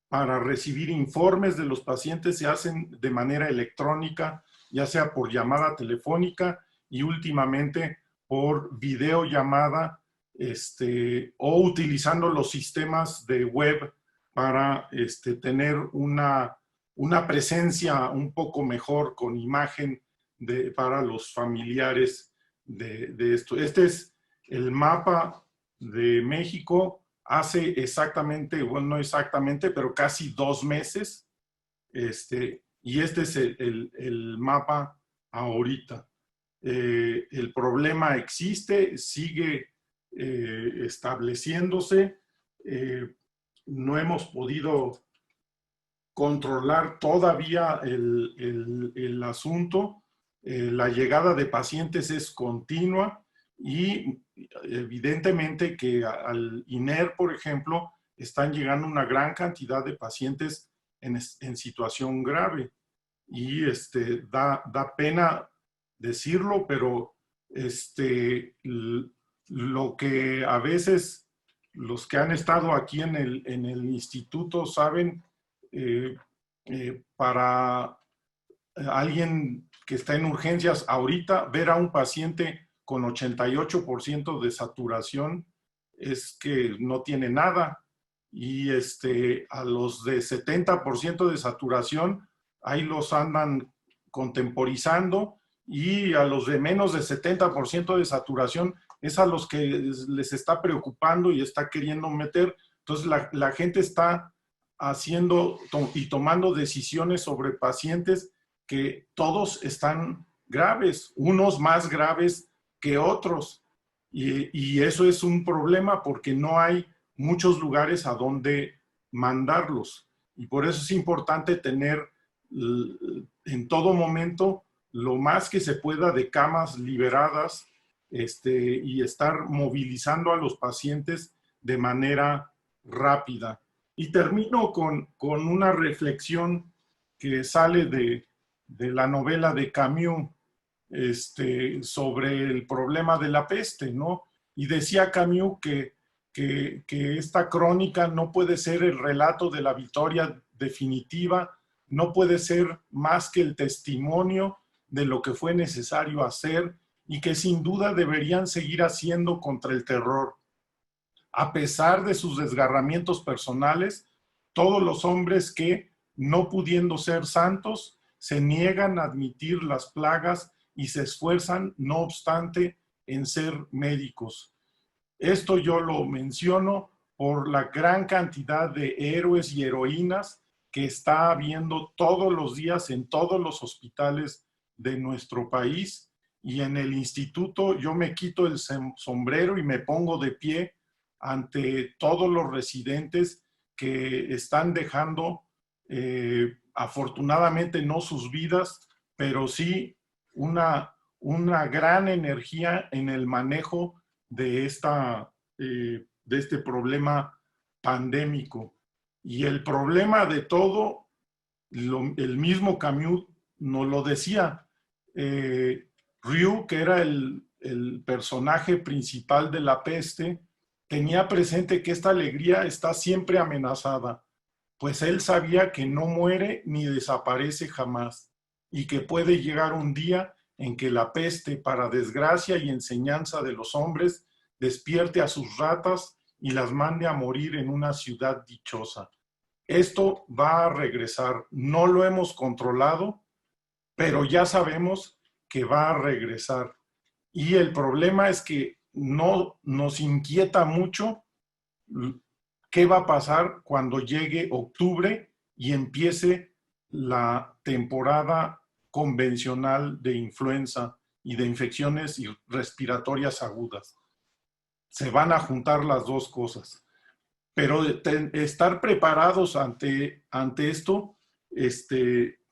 para recibir informes de los pacientes se hacen de manera electrónica, ya sea por llamada telefónica y últimamente por videollamada o utilizando los sistemas de web para tener una presencia un poco mejor con imagen para los familiares de esto. Este es el mapa de México hace exactamente, bueno, no exactamente, pero casi 2 meses. Y este es el mapa ahorita. El problema existe, sigue estableciéndose. No hemos podido controlar todavía el asunto. La llegada de pacientes es continua y evidentemente que al INER, por ejemplo, están llegando una gran cantidad de pacientes en situación grave. Y da pena decirlo, pero lo que a veces los que han estado aquí en el instituto saben, para alguien que está en urgencias ahorita, ver a un paciente con 88% de saturación es que no tiene nada. Y a los de 70% de saturación, ahí los andan contemporizando, y a los de menos de 70% de saturación es a los que les está preocupando y está queriendo meter. Entonces la gente está haciendo y tomando decisiones sobre pacientes que todos están graves, unos más graves que otros. Y eso es un problema porque no hay muchos lugares a donde mandarlos. Y por eso es importante tener en todo momento lo más que se pueda de camas liberadas, y estar movilizando a los pacientes de manera rápida. Y termino con una reflexión que sale de la novela de Camus, sobre el problema de la peste, ¿no? Y decía Camus que esta crónica no puede ser el relato de la victoria definitiva, no puede ser más que el testimonio de lo que fue necesario hacer y que sin duda deberían seguir haciendo contra el terror. A pesar de sus desgarramientos personales, todos los hombres que, no pudiendo ser santos, se niegan a admitir las plagas y se esfuerzan, no obstante, en ser médicos. Esto yo lo menciono por la gran cantidad de héroes y heroínas que está habiendo todos los días en todos los hospitales de nuestro país. Y en el instituto yo me quito el sombrero y me pongo de pie ante todos los residentes que están dejando, afortunadamente no sus vidas, pero sí una gran energía en el manejo de este problema pandémico. Y el problema de todo, el mismo Camus nos lo decía. Ryu, que era el personaje principal de La Peste, tenía presente que esta alegría está siempre amenazada, pues él sabía que no muere ni desaparece jamás, y que puede llegar un día en que la peste, para desgracia y enseñanza de los hombres, despierte a sus ratas y las mande a morir en una ciudad dichosa. Esto va a regresar, no lo hemos controlado, pero ya sabemos que va a regresar. Y el problema es que no nos inquieta mucho qué va a pasar cuando llegue octubre y empiece la temporada convencional de influenza y de infecciones respiratorias agudas. Se van a juntar las dos cosas. Pero estar preparados ante esto,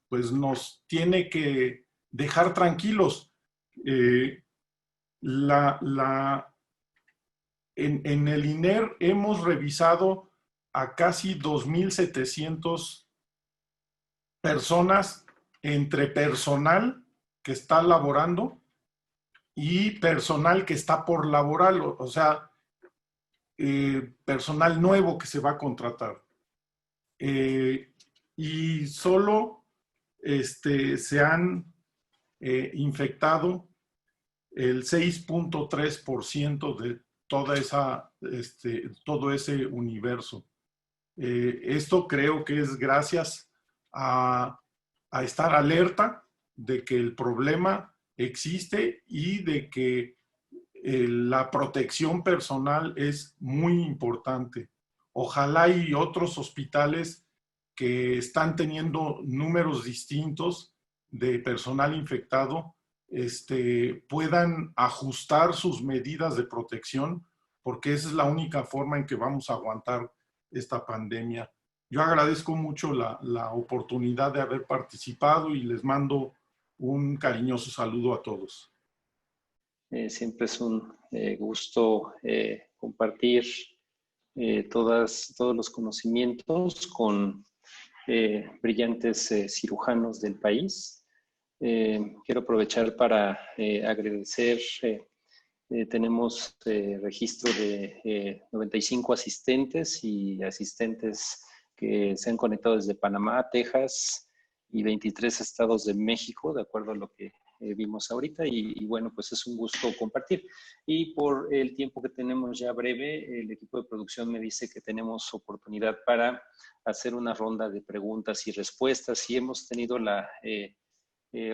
pues nos tiene que dejar tranquilos. En el INER hemos revisado a casi 2,700 personas, entre personal que está laborando y personal que está por laborar, o sea, personal nuevo que se va a contratar. Y solo se han infectado el 6.3% de todo ese universo. Esto creo que es gracias a estar alerta de que el problema existe y de que la protección personal es muy importante. Ojalá y otros hospitales que están teniendo números distintos de personal infectado puedan ajustar sus medidas de protección, porque esa es la única forma en que vamos a aguantar esta pandemia. Yo agradezco mucho la oportunidad de haber participado y les mando un cariñoso saludo a todos. Siempre es un gusto compartir todos los conocimientos con brillantes cirujanos del país. Quiero aprovechar para agradecer. Tenemos registro de 95 asistentes y asistentes que se han conectado desde Panamá, Texas y 23 estados de México, de acuerdo a lo que vimos ahorita. Y bueno, pues es un gusto compartir. Y por el tiempo que tenemos ya breve, el equipo de producción me dice que tenemos oportunidad para hacer una ronda de preguntas y respuestas. Y hemos tenido la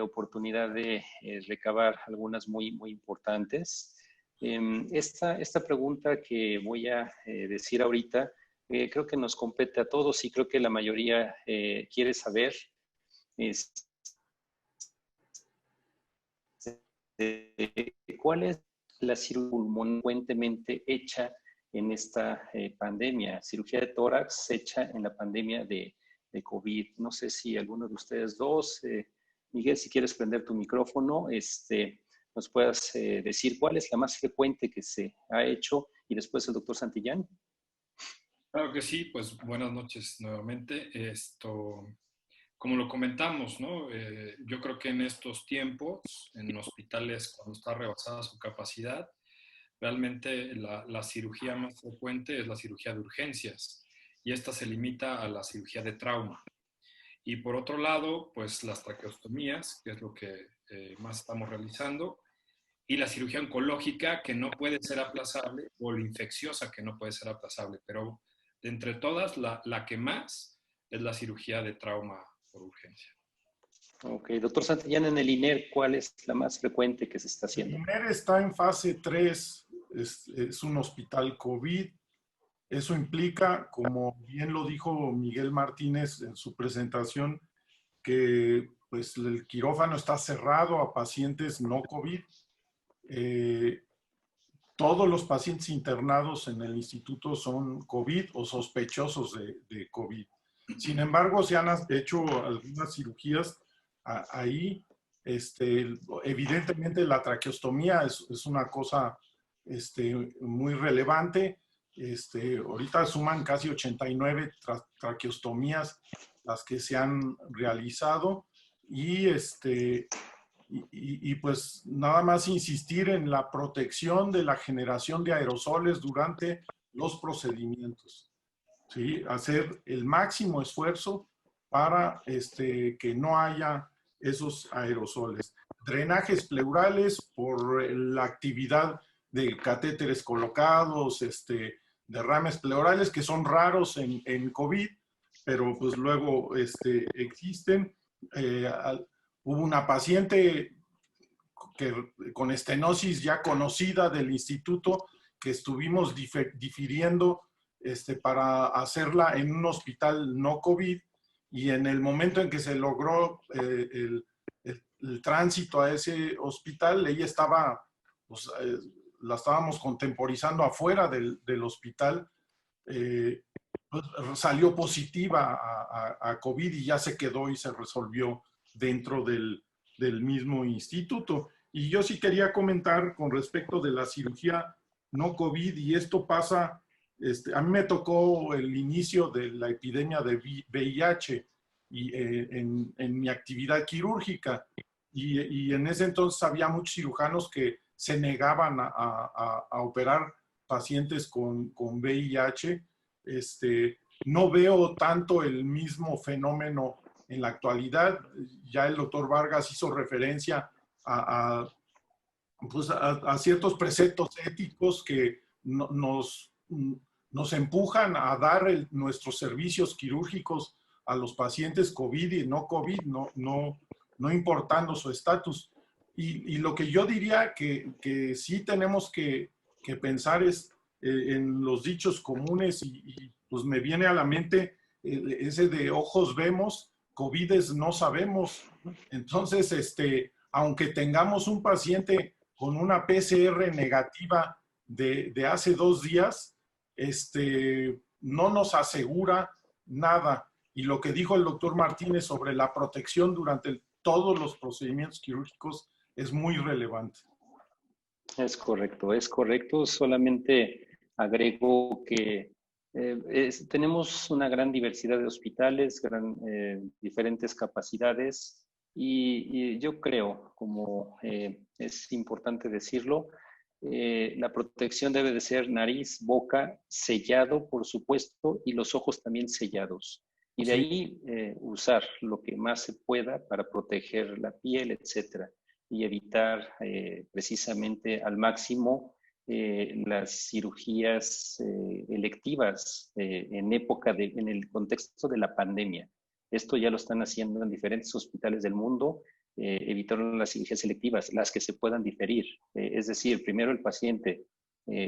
oportunidad de recabar algunas muy, muy importantes. Esta pregunta que voy a decir ahorita, creo que nos compete a todos y creo que la mayoría quiere saber cuál es la cirugía pulmonar hecha en esta pandemia, cirugía de tórax hecha en la pandemia de COVID. No sé si alguno de ustedes dos, Miguel, si quieres prender tu micrófono, nos puedas decir cuál es la más frecuente que se ha hecho, y después el doctor Santillán. Claro que sí, pues buenas noches nuevamente. Como lo comentamos, ¿no? Yo creo que en estos tiempos, en hospitales cuando está rebasada su capacidad, realmente la cirugía más frecuente es la cirugía de urgencias, y esta se limita a la cirugía de trauma. Y por otro lado, pues las traqueostomías, que es lo que más estamos realizando, y la cirugía oncológica, que no puede ser aplazable, o la infecciosa, que no puede ser aplazable. Pero de entre todas, la que más es la cirugía de trauma por urgencia. Ok, doctor Santillán, en el INER, ¿cuál es la más frecuente que se está haciendo? El INER está en fase 3, es un hospital COVID. Eso implica, como bien lo dijo Miguel Martínez en su presentación, que pues, el quirófano está cerrado a pacientes no COVID. Todos los pacientes internados en el instituto son COVID o sospechosos de COVID. Sin embargo, se han hecho algunas cirugías ahí. Evidentemente, la traqueostomía es una cosa muy relevante. Ahorita suman casi 89 traqueostomías las que se han realizado y pues nada más insistir en la protección de la generación de aerosoles durante los procedimientos, ¿sí? Hacer el máximo esfuerzo para que no haya esos aerosoles. Drenajes pleurales por la actividad de catéteres colocados, derrames pleurales que son raros en COVID, pero pues luego existen. Hubo una paciente con estenosis ya conocida del instituto que estuvimos difiriendo para hacerla en un hospital no COVID, y en el momento en que se logró el tránsito a ese hospital, ella estaba, pues, la estábamos contemporizando afuera del hospital, pues, salió positiva a COVID y ya se quedó y se resolvió dentro del mismo instituto. Y yo sí quería comentar con respecto de la cirugía no COVID, y esto pasa, a mí me tocó el inicio de la epidemia de VIH y, en mi actividad quirúrgica, y en ese entonces había muchos cirujanos que se negaban a operar pacientes con VIH. No veo tanto el mismo fenómeno en la actualidad. Ya el doctor Vargas hizo referencia a ciertos preceptos éticos que nos empujan a dar nuestros servicios quirúrgicos a los pacientes COVID y no COVID, no importando su estatus. Y lo que yo diría que sí tenemos que pensar es en los dichos comunes, y pues me viene a la mente ese de ojos vemos, COVIDes no sabemos. Entonces, aunque tengamos un paciente con una PCR negativa de hace 2 días no nos asegura nada. Y lo que dijo el doctor Martínez sobre la protección durante todos los procedimientos quirúrgicos es muy relevante. Es correcto, es correcto. Solamente agrego que tenemos una gran diversidad de hospitales, diferentes capacidades y yo creo, como es importante decirlo, la protección debe de ser nariz, boca, sellado, por supuesto, y los ojos también sellados. Y de ahí usar lo que más se pueda para proteger la piel, etcétera, y evitar precisamente al máximo las cirugías electivas en el contexto de la pandemia. Esto ya lo están haciendo en diferentes hospitales del mundo, evitaron las cirugías selectivas, las que se puedan diferir. Es decir, primero el paciente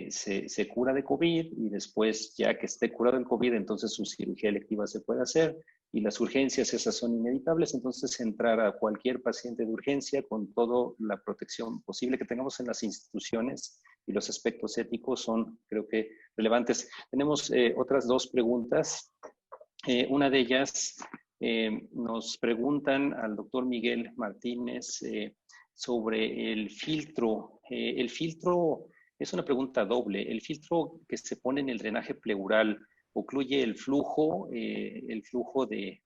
se cura de COVID y después, ya que esté curado del COVID, entonces su cirugía electiva se puede hacer y las urgencias esas son inevitables, entonces entrar a cualquier paciente de urgencia con toda la protección posible que tengamos en las instituciones y los aspectos éticos son, creo que, relevantes. Tenemos otras 2 preguntas. Una de ellas nos preguntan al doctor Miguel Martínez sobre el filtro. El filtro es una pregunta doble. El filtro que se pone en el drenaje pleural ocluye el flujo de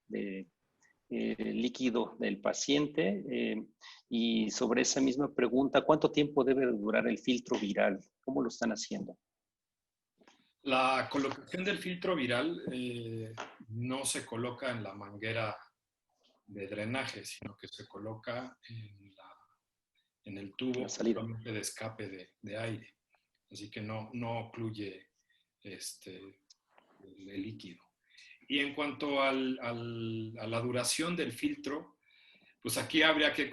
líquido del paciente y sobre esa misma pregunta, ¿cuánto tiempo debe durar el filtro viral? ¿Cómo lo están haciendo? La colocación del filtro viral no se coloca en la manguera de drenaje, sino que se coloca en el tubo de escape de aire. Así que no ocluye el líquido. Y en cuanto a la duración del filtro, pues aquí habría que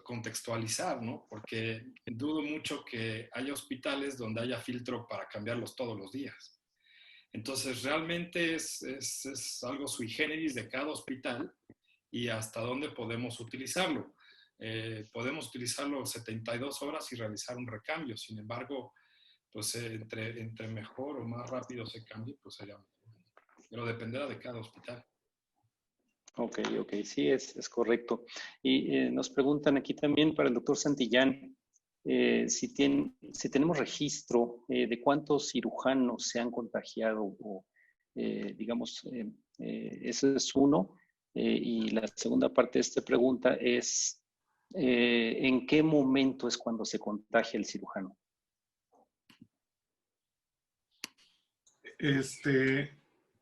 contextualizar, ¿no? Porque dudo mucho que haya hospitales donde haya filtro para cambiarlos todos los días. Entonces, realmente es algo sui generis de cada hospital y hasta dónde podemos utilizarlo. Podemos utilizarlo 72 horas y realizar un recambio. Sin embargo, pues entre mejor o más rápido se cambie, pues sería mejor. Pero dependerá de cada hospital. Ok, sí, es correcto. Y nos preguntan aquí también para el doctor Santillán, si tenemos registro de cuántos cirujanos se han contagiado, o digamos, eso es uno. Y la segunda parte de esta pregunta es, ¿en qué momento es cuando se contagia el cirujano?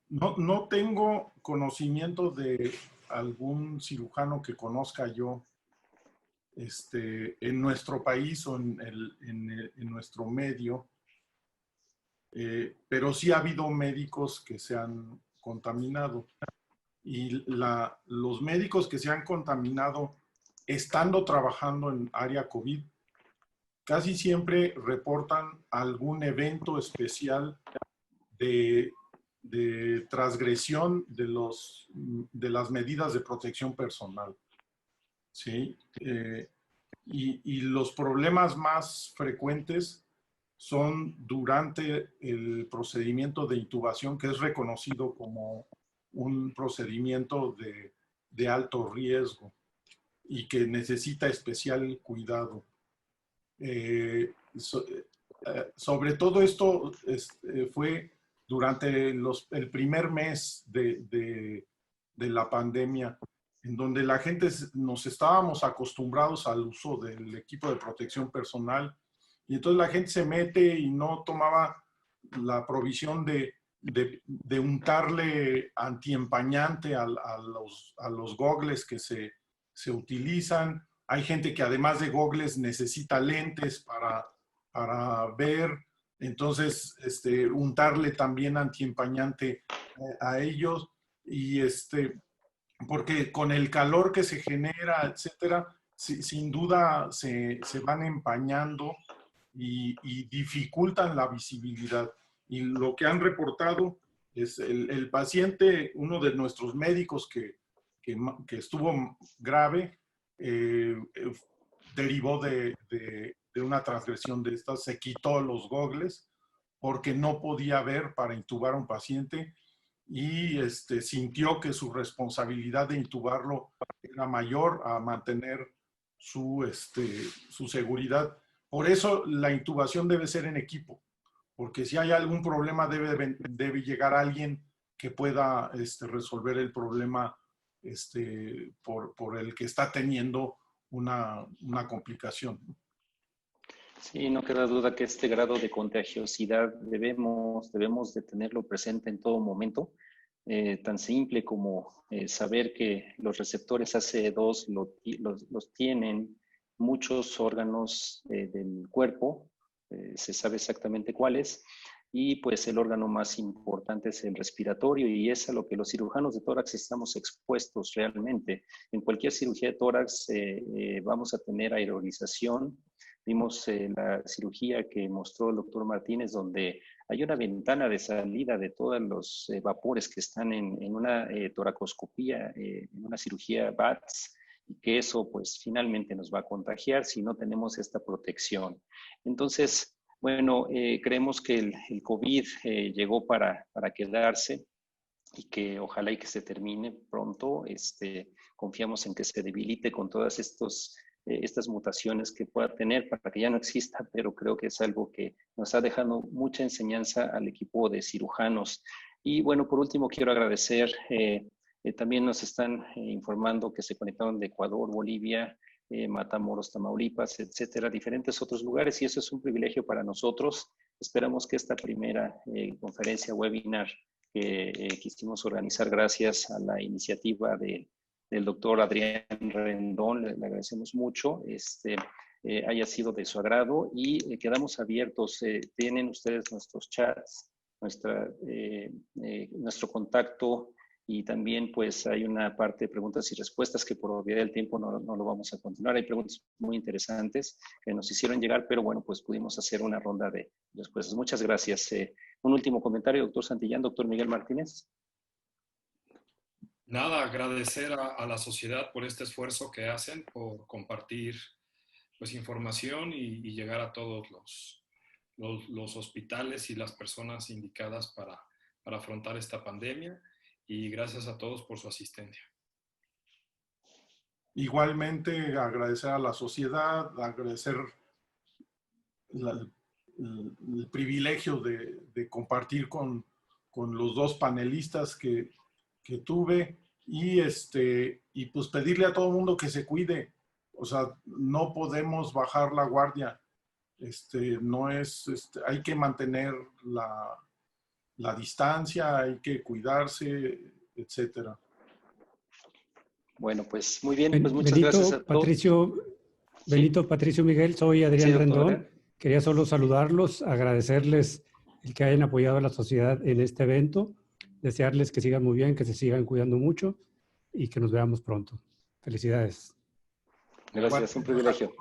No tengo conocimiento de algún cirujano que conozca yo en nuestro país o en nuestro medio, pero sí ha habido médicos que se han contaminado. Y los médicos que se han contaminado estando trabajando en área COVID, casi siempre reportan algún evento especial de transgresión de las medidas de protección personal. ¿Sí? Y los problemas más frecuentes son durante el procedimiento de intubación, que es reconocido como un procedimiento de alto riesgo y que necesita especial cuidado. Sobre todo esto fue durante el primer mes de la pandemia, en donde la gente nos estábamos acostumbrados al uso del equipo de protección personal, y entonces la gente se mete y no tomaba la provisión de untarle antiempañante a los gogles que se utilizan. Hay gente que además de gogles necesita lentes para ver, entonces untarle también antiempañante a ellos, y porque con el calor que se genera, etcétera, sin duda se van empañando y dificultan la visibilidad. Y lo que han reportado es el paciente, uno de nuestros médicos que estuvo grave, derivó de de una transgresión de estas, se quitó los gogles porque no podía ver para intubar a un paciente y sintió que su responsabilidad de intubarlo era mayor a mantener su seguridad. Por eso la intubación debe ser en equipo, porque si hay algún problema debe llegar alguien que pueda resolver el problema por el que está teniendo una complicación. Sí, no queda duda que este grado de contagiosidad debemos de tenerlo presente en todo momento. Tan simple como saber que los receptores ACE2 los tienen muchos órganos del cuerpo, se sabe exactamente cuáles, y pues el órgano más importante es el respiratorio y es a lo que los cirujanos de tórax estamos expuestos realmente. En cualquier cirugía de tórax vamos a tener aerolización. Vimos la cirugía que mostró el doctor Martínez, donde hay una ventana de salida de todos los vapores que están en una toracoscopía, en una cirugía BATS, y que eso pues finalmente nos va a contagiar si no tenemos esta protección. Entonces, bueno, creemos que el COVID llegó para quedarse y que ojalá y que se termine pronto. Confiamos en que se debilite con todas estas mutaciones que pueda tener para que ya no exista, pero creo que es algo que nos ha dejado mucha enseñanza al equipo de cirujanos. Y bueno, por último quiero agradecer, también nos están informando que se conectaron de Ecuador, Bolivia, Matamoros, Tamaulipas, etcétera, diferentes otros lugares, y eso es un privilegio para nosotros. Esperamos que esta primera conferencia webinar que quisimos organizar gracias a la iniciativa del doctor Adrián Rendón, le agradecemos mucho, haya sido de su agrado y quedamos abiertos. Tienen ustedes nuestros chats, nuestro contacto, y también pues hay una parte de preguntas y respuestas que por obviedad del tiempo no lo vamos a continuar. Hay preguntas muy interesantes que nos hicieron llegar, pero bueno, pues pudimos hacer una ronda de respuestas. Muchas gracias. Un último comentario, doctor Santillán, doctor Miguel Martínez. Nada, agradecer a la sociedad por este esfuerzo que hacen, por compartir pues, información y llegar a todos los hospitales y las personas indicadas para afrontar esta pandemia. Y gracias a todos por su asistencia. Igualmente, agradecer a la sociedad, agradecer el privilegio de compartir con los dos panelistas que tuve y pues pedirle a todo el mundo que se cuide. O sea, no podemos bajar la guardia. Hay que mantener la distancia, hay que cuidarse, etcétera. Bueno, pues muy bien, pues muchas Benito, gracias a todos. Benito, ¿Sí? Patricio, Miguel, soy Adrián Sí, Rendón. Quería solo saludarlos, agradecerles el que hayan apoyado a la sociedad en este evento, desearles que sigan muy bien, que se sigan cuidando mucho y que nos veamos pronto. Felicidades. Gracias, un privilegio.